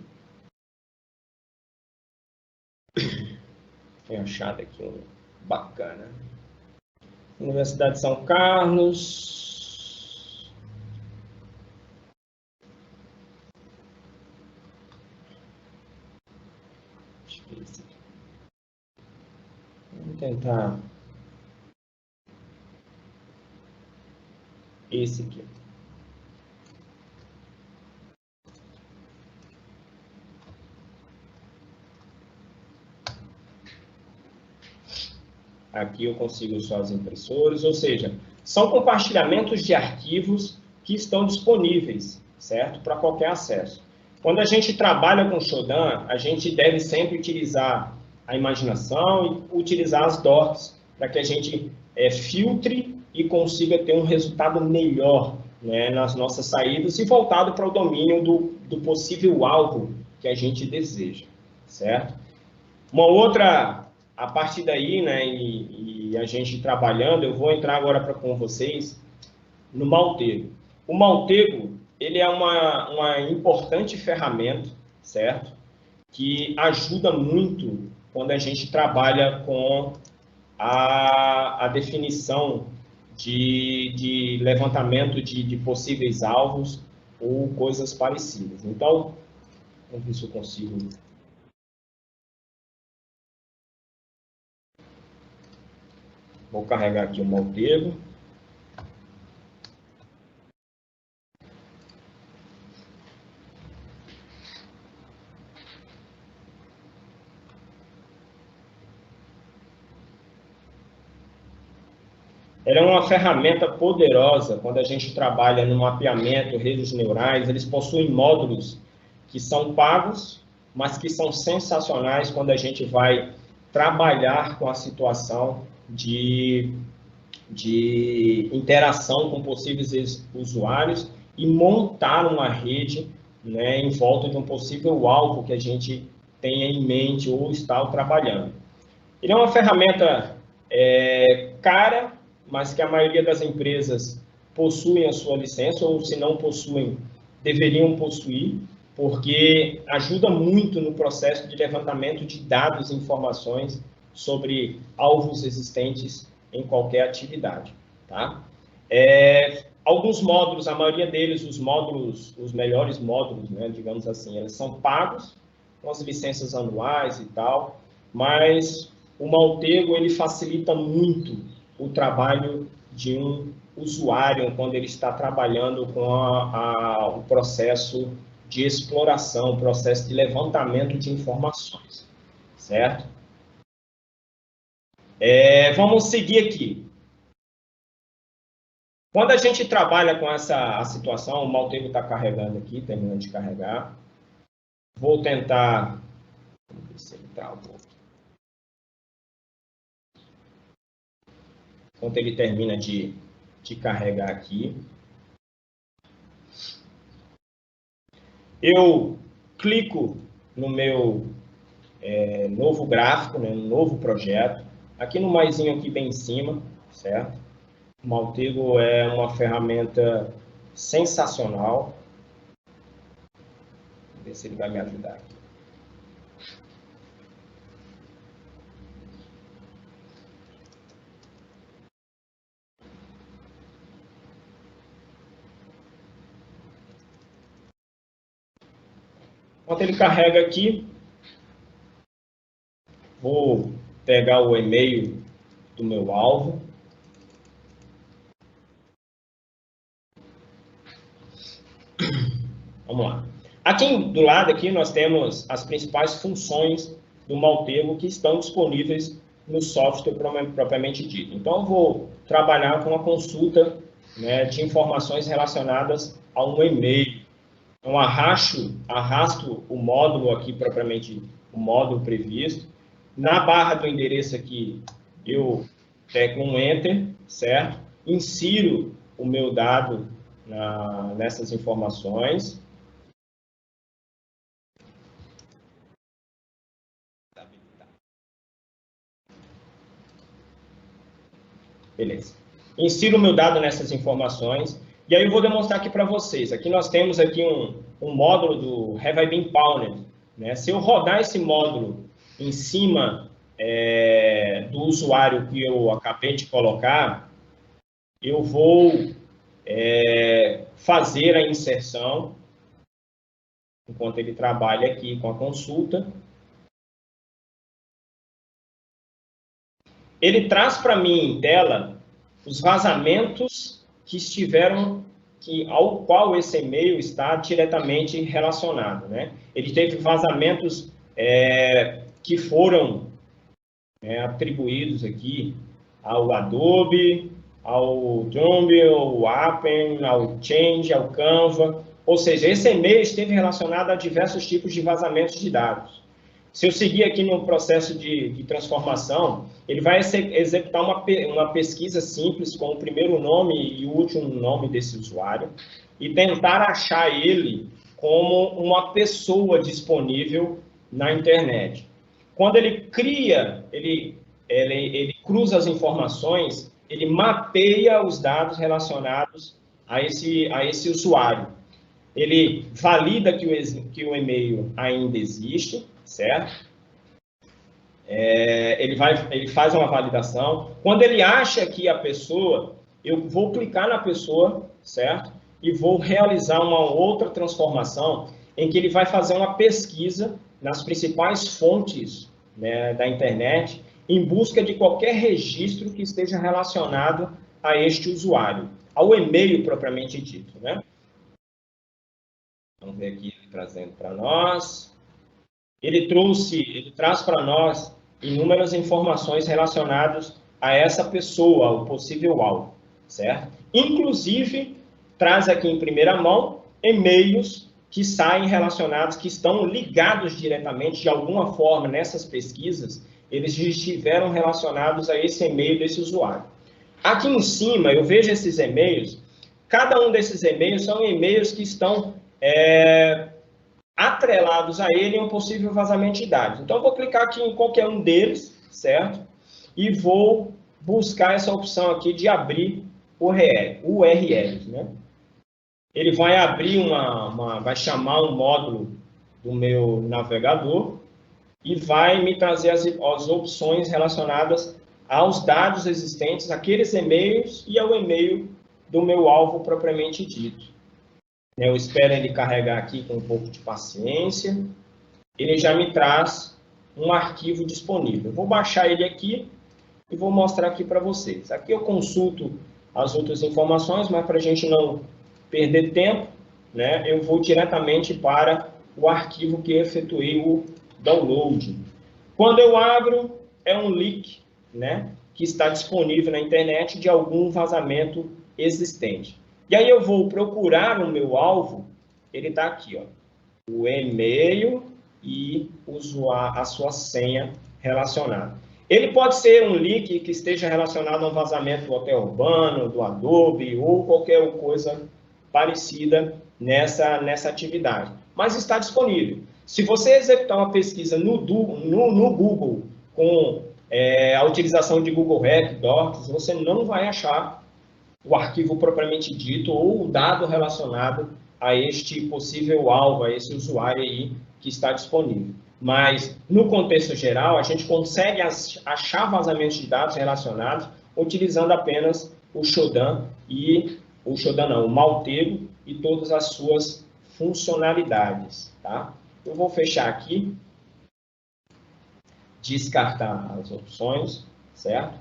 Tenho achado aqui um bacana. Universidade de São Carlos. Deixa eu ver esse aqui. Vamos tentar esse aqui. Aqui eu consigo só as impressoras, ou seja, são compartilhamentos de arquivos que estão disponíveis, certo? Para qualquer acesso. Quando a gente trabalha com Shodan, a gente deve sempre utilizar a imaginação e utilizar as docs para que a gente filtre e consiga ter um resultado melhor, né, nas nossas saídas e voltado para o domínio do possível alvo que a gente deseja, certo? Uma outra... A partir daí, né, e a gente trabalhando, eu vou entrar agora com vocês no Maltego. O Maltego, ele é uma importante ferramenta, certo? Que ajuda muito quando a gente trabalha com a definição de levantamento de possíveis alvos ou coisas parecidas. Então, vamos ver se eu consigo... Vou carregar aqui o Maltego. Ela é uma ferramenta poderosa quando a gente trabalha no mapeamento, redes neurais. Eles possuem módulos que são pagos, mas que são sensacionais quando a gente vai trabalhar com a situação de interação com possíveis usuários e montar uma rede, né, em volta de um possível alvo que a gente tenha em mente ou está trabalhando. Ele é uma ferramenta cara, mas que a maioria das empresas possuem a sua licença, ou se não possuem, deveriam possuir, porque ajuda muito no processo de levantamento de dados e informações sobre alvos existentes em qualquer atividade. Tá? Alguns módulos, a maioria deles, os melhores módulos, né, digamos assim, eles são pagos, com as licenças anuais e tal, mas o Maltego ele facilita muito o trabalho de um usuário quando ele está trabalhando com o processo de exploração, o processo de levantamento de informações, certo? Vamos seguir aqui. Quando a gente trabalha com essa situação, o Maltego está carregando aqui, terminando de carregar. Vou tentar... Vamos ver se ele travou. Enquanto ele termina de carregar aqui. Eu clico no meu novo gráfico, né, no novo projeto. Aqui no maisinho aqui bem em cima, certo? O Maltego é uma ferramenta sensacional. Vamos ver se ele vai me ajudar aqui. Enquanto ele carrega aqui, vou pegar o e-mail do meu alvo. Vamos lá. Aqui do lado aqui nós temos as principais funções do Maltego que estão disponíveis no software propriamente dito. Então, eu vou trabalhar com a consulta, né, de informações relacionadas a um e-mail. Então, arrasto o módulo aqui propriamente, o módulo previsto. Na barra do endereço aqui, eu pego um Enter, certo? Insiro o meu dado nessas informações. Beleza. Insiro o meu dado nessas informações. E aí eu vou demonstrar aqui para vocês. Aqui nós temos aqui um módulo do Have I Been Pwned, né? Se eu rodar esse módulo em cima do usuário que eu acabei de colocar, eu vou fazer a inserção, enquanto ele trabalha aqui com a consulta. Ele traz para mim em tela os vazamentos que estiveram, ao qual esse e-mail está diretamente relacionado, né? Ele teve vazamentos que foram atribuídos aqui ao Adobe, ao Drumb, ao Appen, ao Change, ao Canva. Ou seja, esse e-mail esteve relacionado a diversos tipos de vazamentos de dados. Se eu seguir aqui no processo de transformação, ele vai executar uma pesquisa simples com o primeiro nome e o último nome desse usuário e tentar achar ele como uma pessoa disponível na internet. Quando ele cria, ele cruza as informações, ele mapeia os dados relacionados a esse usuário. Ele valida que o e-mail ainda existe, certo? Ele faz uma validação. Quando ele acha que a pessoa, eu vou clicar na pessoa, certo? E vou realizar uma outra transformação em que ele vai fazer uma pesquisa nas principais fontes, né, da internet, em busca de qualquer registro que esteja relacionado a este usuário, ao e-mail propriamente dito, né? Vamos ver aqui ele trazendo para nós. Ele traz para nós inúmeras informações relacionadas a essa pessoa, ao possível alvo, certo? Inclusive, traz aqui em primeira mão e-mails que saem relacionados, que estão ligados diretamente, de alguma forma, nessas pesquisas, eles estiveram relacionados a esse e-mail desse usuário. Aqui em cima, eu vejo esses e-mails, cada um desses e-mails são e-mails que estão atrelados a ele em um possível vazamento de dados. Então, eu vou clicar aqui em qualquer um deles, certo? E vou buscar essa opção aqui de abrir URLs, né? Ele vai abrir vai chamar um módulo do meu navegador e vai me trazer as opções relacionadas aos dados existentes, aqueles e-mails e ao e-mail do meu alvo propriamente dito. Eu espero ele carregar aqui com um pouco de paciência. Ele já me traz um arquivo disponível. Eu vou baixar ele aqui e vou mostrar aqui para vocês. Aqui eu consulto as outras informações, mas para a gente não perder tempo, né, eu vou diretamente para o arquivo que eu efetuei o download. Quando eu abro, é um link, né, que está disponível na internet de algum vazamento existente. E aí eu vou procurar o meu alvo, ele está aqui, ó, o e-mail e a sua senha relacionada. Ele pode ser um link que esteja relacionado a um vazamento do Hotel Urbano, do Adobe ou qualquer coisa parecida nessa atividade. Mas está disponível. Se você executar uma pesquisa no Google com a utilização de Google Docs, você não vai achar o arquivo propriamente dito ou o dado relacionado a este possível alvo, a esse usuário aí que está disponível. Mas, no contexto geral, a gente consegue achar vazamentos de dados relacionados utilizando apenas o Shodan o Maltego e todas as suas funcionalidades, tá? Eu vou fechar aqui. descartar as opções, certo?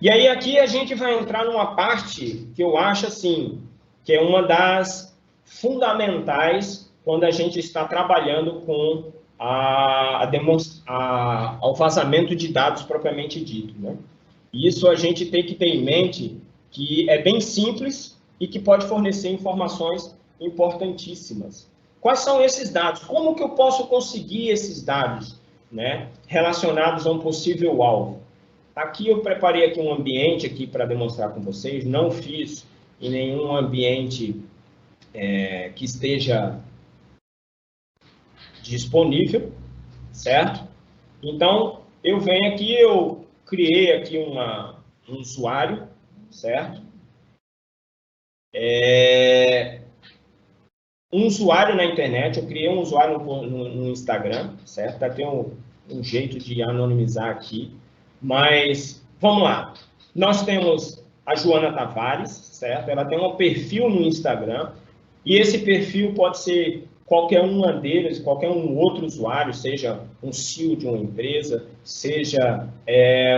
E aí aqui a gente vai entrar numa parte que eu acho assim, que é uma das fundamentais quando a gente está trabalhando com ao vazamento de dados propriamente dito, né? E isso a gente tem que ter em mente que é bem simples e que pode fornecer informações importantíssimas. Quais são esses dados? Como que eu posso conseguir esses dados, né, relacionados a um possível alvo? Aqui eu preparei aqui um ambiente aqui para demonstrar com vocês, não fiz em nenhum ambiente que esteja disponível, certo? Então, eu venho aqui, eu criei aqui um usuário, certo? Um usuário na internet, eu criei um usuário no Instagram, certo? Tem um jeito de anonimizar aqui, mas vamos lá. Nós temos a Joana Tavares, certo? Ela tem um perfil no Instagram, e esse perfil pode ser qualquer uma deles, qualquer um outro usuário, seja um CEO de uma empresa, seja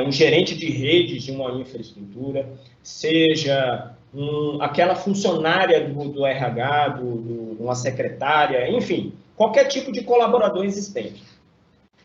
um gerente de redes de uma infraestrutura, seja aquela funcionária do RH, uma secretária, enfim, qualquer tipo de colaborador existente.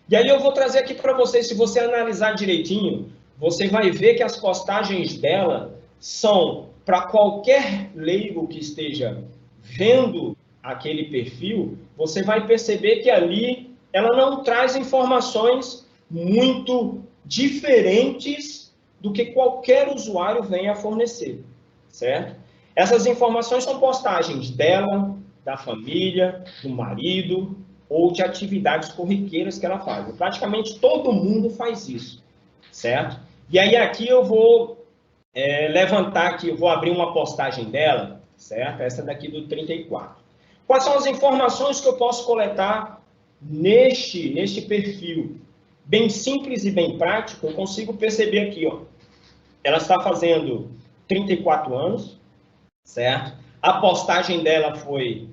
E aí eu vou trazer aqui para vocês, se você analisar direitinho, você vai ver que as postagens dela são para qualquer leigo que esteja vendo aquele perfil, você vai perceber que ali ela não traz informações muito diferentes do que qualquer usuário venha a fornecer, certo? Essas informações são postagens dela, da família, do marido, ou de atividades corriqueiras que ela faz. Praticamente todo mundo faz isso, certo? E aí aqui eu vou levantar aqui, eu vou abrir uma postagem dela, certo? Essa daqui do 34. Quais são as informações que eu posso coletar neste perfil? Bem simples e bem prático, eu consigo perceber aqui, ó. Ela está fazendo 34 anos, certo? A postagem dela foi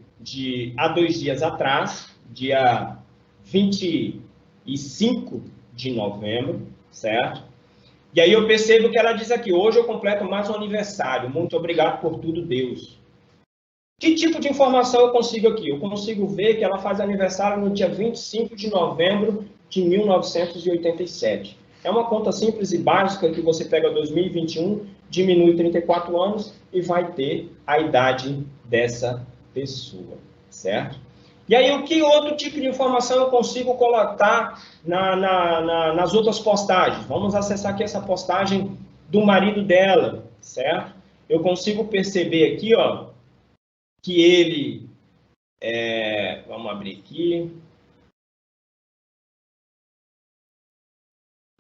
há 2 dias atrás, dia 25 de novembro, certo? E aí eu percebo que ela diz aqui, hoje eu completo mais um aniversário, muito obrigado por tudo, Deus. Que tipo de informação eu consigo aqui? Eu consigo ver que ela faz aniversário no dia 25 de novembro de 1987. É uma conta simples e básica que você pega 2021, diminui 34 anos e vai ter a idade dessa pessoa, certo? E aí, o que outro tipo de informação eu consigo colocar nas outras postagens? Vamos acessar aqui essa postagem do marido dela, certo? Eu consigo perceber aqui, ó, que ele... vamos abrir aqui.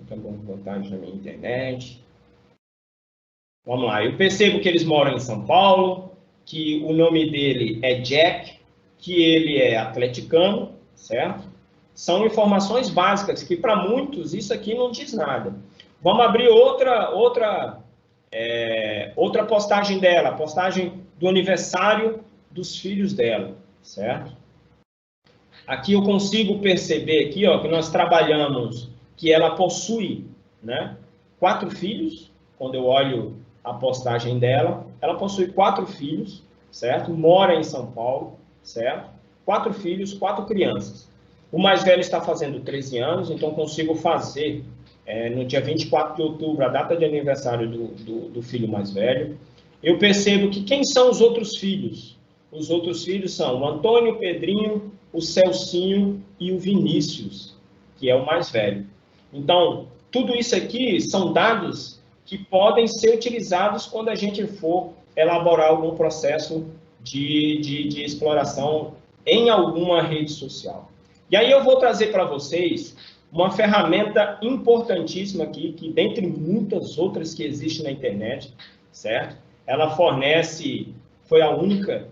Fica com vontade na minha internet. Vamos lá, eu percebo que eles moram em São Paulo, que o nome dele é Jack, que ele é atleticano, certo? São informações básicas que para muitos isso aqui não diz nada. Vamos abrir outra postagem dela, a postagem do aniversário dos filhos dela, certo? Aqui eu consigo perceber aqui, ó, que nós trabalhamos que ela possui, né, 4 filhos. Quando eu olho a postagem dela, ela possui 4 filhos, certo? Mora em São Paulo, certo? 4 filhos, 4 crianças. O mais velho está fazendo 13 anos, então consigo fazer, no dia 24 de outubro, a data de aniversário do filho mais velho. Eu percebo que quem são os outros filhos? Os outros filhos são o Antônio, o Pedrinho, o Celcinho e o Vinícius, que é o mais velho. Então, tudo isso aqui são dados que podem ser utilizados quando a gente for elaborar algum processo de exploração em alguma rede social. E aí eu vou trazer para vocês uma ferramenta importantíssima aqui, que dentre muitas outras que existem na internet, certo? Ela fornece, foi a única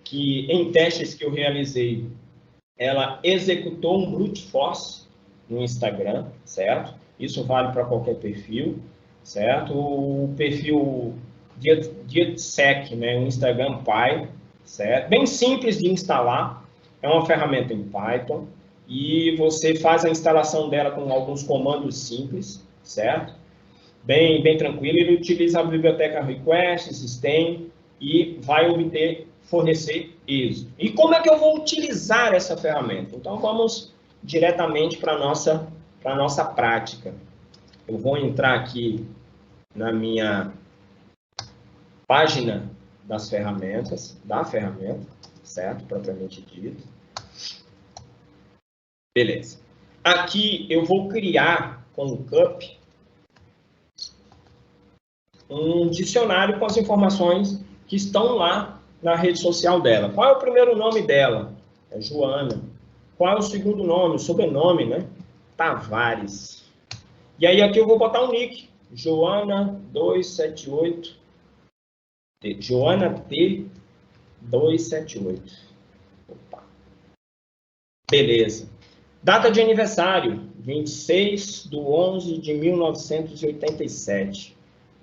que em testes que eu realizei, ela executou um brute force no Instagram, certo? Isso vale para qualquer perfil, certo? O perfil DietSec, né? O Instagram Py, certo? Bem simples de instalar, é uma ferramenta em Python. e você faz a instalação dela com alguns comandos simples, certo? Bem tranquilo. Ele utiliza a biblioteca request, system, e vai fornecer êxito. E como é que eu vou utilizar essa ferramenta? Então, vamos diretamente para a nossa prática. Eu vou entrar aqui na minha página das ferramentas, da ferramenta, certo? Propriamente dito. Beleza. Aqui eu vou criar com o CUP um dicionário com as informações que estão lá na rede social dela. Qual é o primeiro nome dela? É Joana. Qual é o segundo nome, o sobrenome, né? Tavares. E aí aqui eu vou botar um nick. Joana 278. Joana T 278. Opa. Beleza. Data de aniversário, 26/11/1987.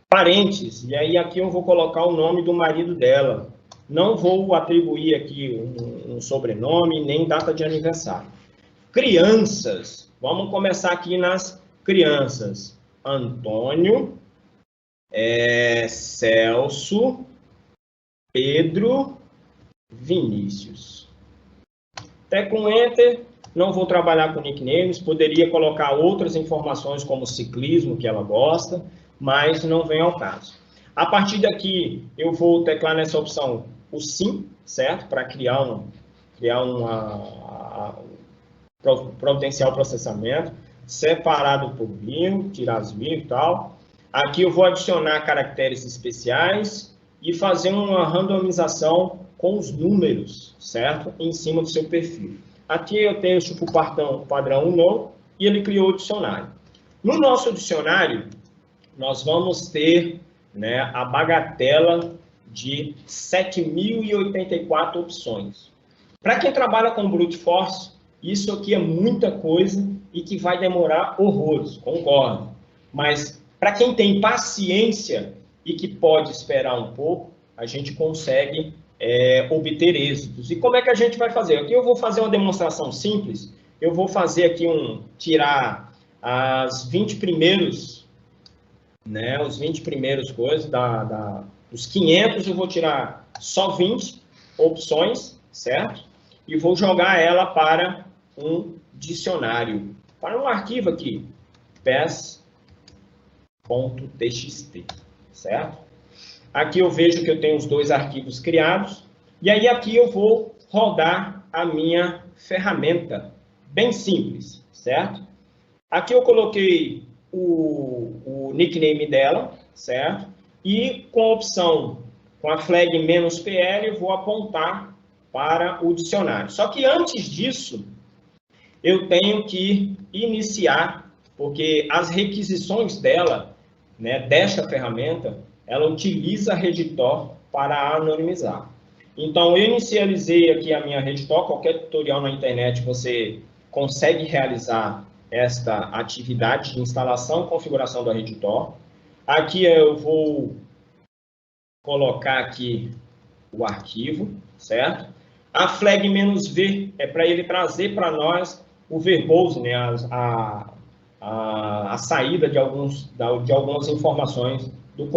Parentes, e aí aqui eu vou colocar o nome do marido dela. Não vou atribuir aqui um sobrenome, nem data de aniversário. Crianças, vamos começar aqui nas crianças. Antônio, Celso, Pedro, Vinícius. Tecla Enter, não vou trabalhar com nicknames, poderia colocar outras informações como ciclismo, que ela gosta, mas não vem ao caso. A partir daqui, eu vou teclar nessa opção o sim, certo? Para providenciar o processamento, separado por vírgula, tirar as vírgulas e tal. Aqui eu vou adicionar caracteres especiais e fazer uma randomização com os números, certo? Em cima do seu perfil. Aqui eu tenho tipo padrão no e ele criou o dicionário. No nosso dicionário, nós vamos ter, né, a bagatela de 7.084 opções. Para quem trabalha com brute force, isso aqui é muita coisa e que vai demorar horrores, concordo. Mas para quem tem paciência e que pode esperar um pouco, a gente consegue obter êxitos. E como é que a gente vai fazer? Aqui eu vou fazer uma demonstração simples. Eu vou fazer aqui tirar as 20 primeiros, né, os 20 primeiros coisas, dos 500 eu vou tirar só 20 opções, certo? E vou jogar ela para um dicionário, para um arquivo aqui, pes.txt, certo? Aqui eu vejo que eu tenho os dois arquivos criados, e aí aqui eu vou rodar a minha ferramenta, bem simples, certo? Aqui eu coloquei o nickname dela, certo? E com a opção, com a flag "-pl", eu vou apontar para o dicionário. Só que antes disso, eu tenho que iniciar, porque as requisições dela, né, desta ferramenta, ela utiliza a Redditor para anonimizar. Então, eu inicializei aqui a minha Redditor. Qualquer tutorial na internet você consegue realizar esta atividade de instalação e configuração da Redditor. Aqui eu vou colocar aqui o arquivo, certo? A flag "-v" é para ele trazer para nós o verbose, né, a saída de algumas informações dos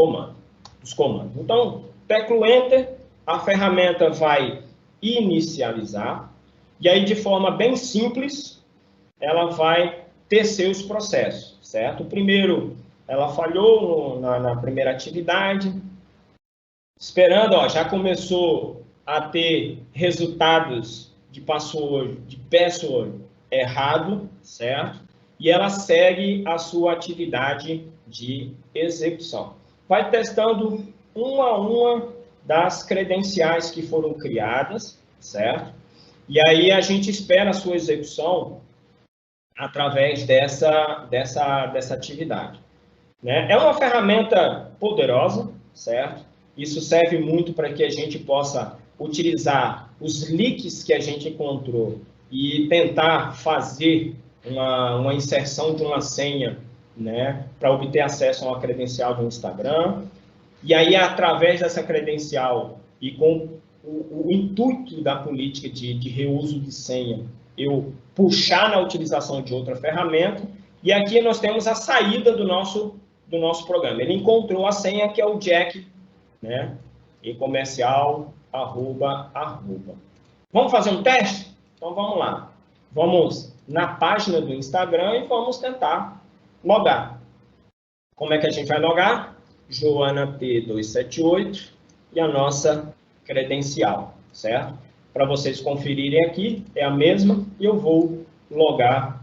comandos. Então, teclo Enter, a ferramenta vai inicializar, e aí de forma bem simples, ela vai tecer os processos, certo? Primeiro, ela falhou na primeira atividade, esperando, ó, já começou a ter resultados de password errado, certo? E ela segue a sua atividade de execução. Vai testando uma a uma das credenciais que foram criadas, certo? E aí a gente espera a sua execução através dessa atividade, né? É uma ferramenta poderosa, certo? Isso serve muito para que a gente possa utilizar os leaks que a gente encontrou e tentar fazer uma inserção de uma senha, né, para obter acesso a uma credencial do Instagram. E aí, através dessa credencial e com o intuito da política de reuso de senha, eu puxar na utilização de outra ferramenta. E aqui nós temos a saída do nosso programa. Ele encontrou a senha, que é o Jack, né? E-comercial, @. Vamos fazer um teste? Então vamos lá. Vamos na página do Instagram e vamos tentar logar. Como é que a gente vai logar? Joana P278 e a nossa credencial, certo? Para vocês conferirem aqui, é a mesma, e eu vou logar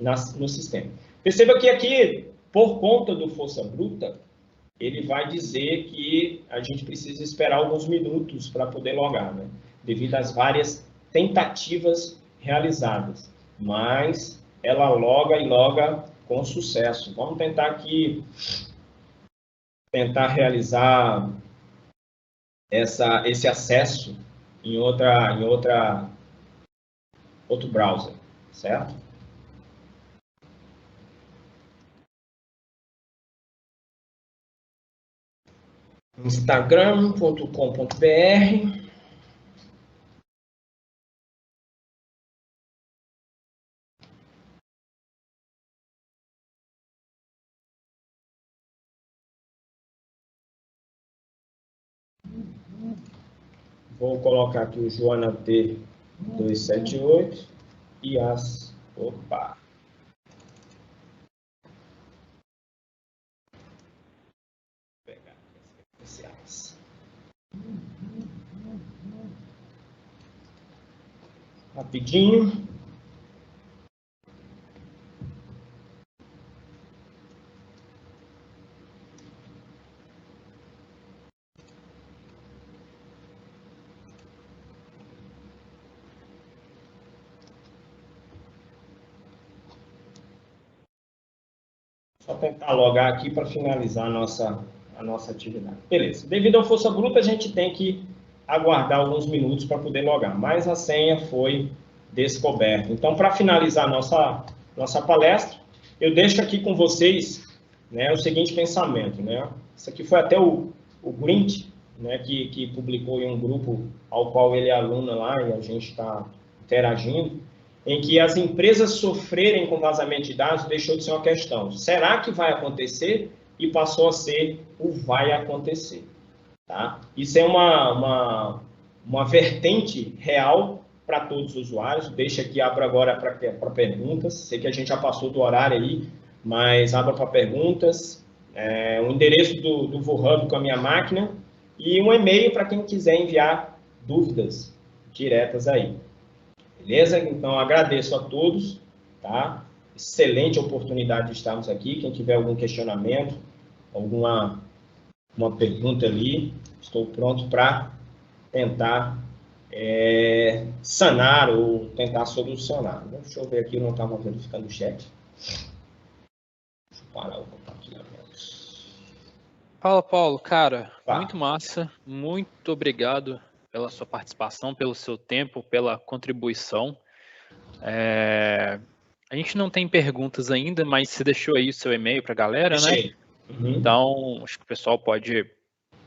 no sistema. Perceba que aqui, por conta do Força Bruta, ele vai dizer que a gente precisa esperar alguns minutos para poder logar, né? Devido às várias tentativas realizadas. Mas ela loga e loga com sucesso. Vamos tentar aqui, realizar esse acesso em outro browser, certo? Instagram.com.br. Vou colocar aqui o Joana T278 e as... Opa! Vou pegar aqui as credenciais. Rapidinho. Só tentar logar aqui para finalizar a nossa atividade. Beleza. Devido à força bruta, a gente tem que aguardar alguns minutos para poder logar, mas a senha foi descoberta. Então, para finalizar a nossa palestra, eu deixo aqui com vocês, né, o seguinte pensamento, né? Isso aqui foi até o Grint, né, que publicou em um grupo ao qual ele é aluno lá e a gente está interagindo, em que as empresas sofrerem com vazamento de dados deixou de ser uma questão. Será que vai acontecer? E passou a ser o vai acontecer. Tá? Isso é uma vertente real para todos os usuários. Deixa aqui, abro agora para perguntas. Sei que a gente já passou do horário aí, mas abro para perguntas. O endereço do VooHub com a minha máquina e um e-mail para quem quiser enviar dúvidas diretas aí. Beleza? Então, agradeço a todos, tá? Excelente oportunidade de estarmos aqui. Quem tiver algum questionamento, uma pergunta ali, estou pronto para tentar sanar ou tentar solucionar. Deixa eu ver aqui, eu não estava verificando o chat. Deixa eu parar o compartilhamento. Fala, Paulo. Cara, muito massa. Muito obrigado pela sua participação, pelo seu tempo, pela contribuição. A gente não tem perguntas ainda, mas você deixou aí o seu e-mail para a galera, Deixei. né? Uhum. Então, acho que o pessoal pode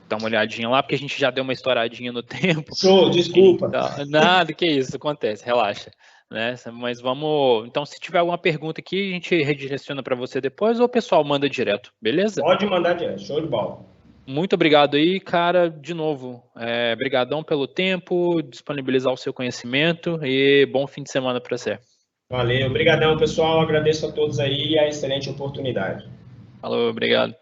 dar uma olhadinha lá, porque a gente já deu uma estouradinha no tempo. Show, desculpa. Então, nada, que isso, acontece, relaxa. Né? Mas vamos... Então, se tiver alguma pergunta aqui, a gente redireciona para você depois ou o pessoal manda direto, beleza? Pode mandar direto, show de bola. Muito obrigado aí, cara, de novo. Brigadão pelo tempo, disponibilizar o seu conhecimento e bom fim de semana para você. Valeu, obrigadão, pessoal. Agradeço a todos aí e a excelente oportunidade. Falou, obrigado.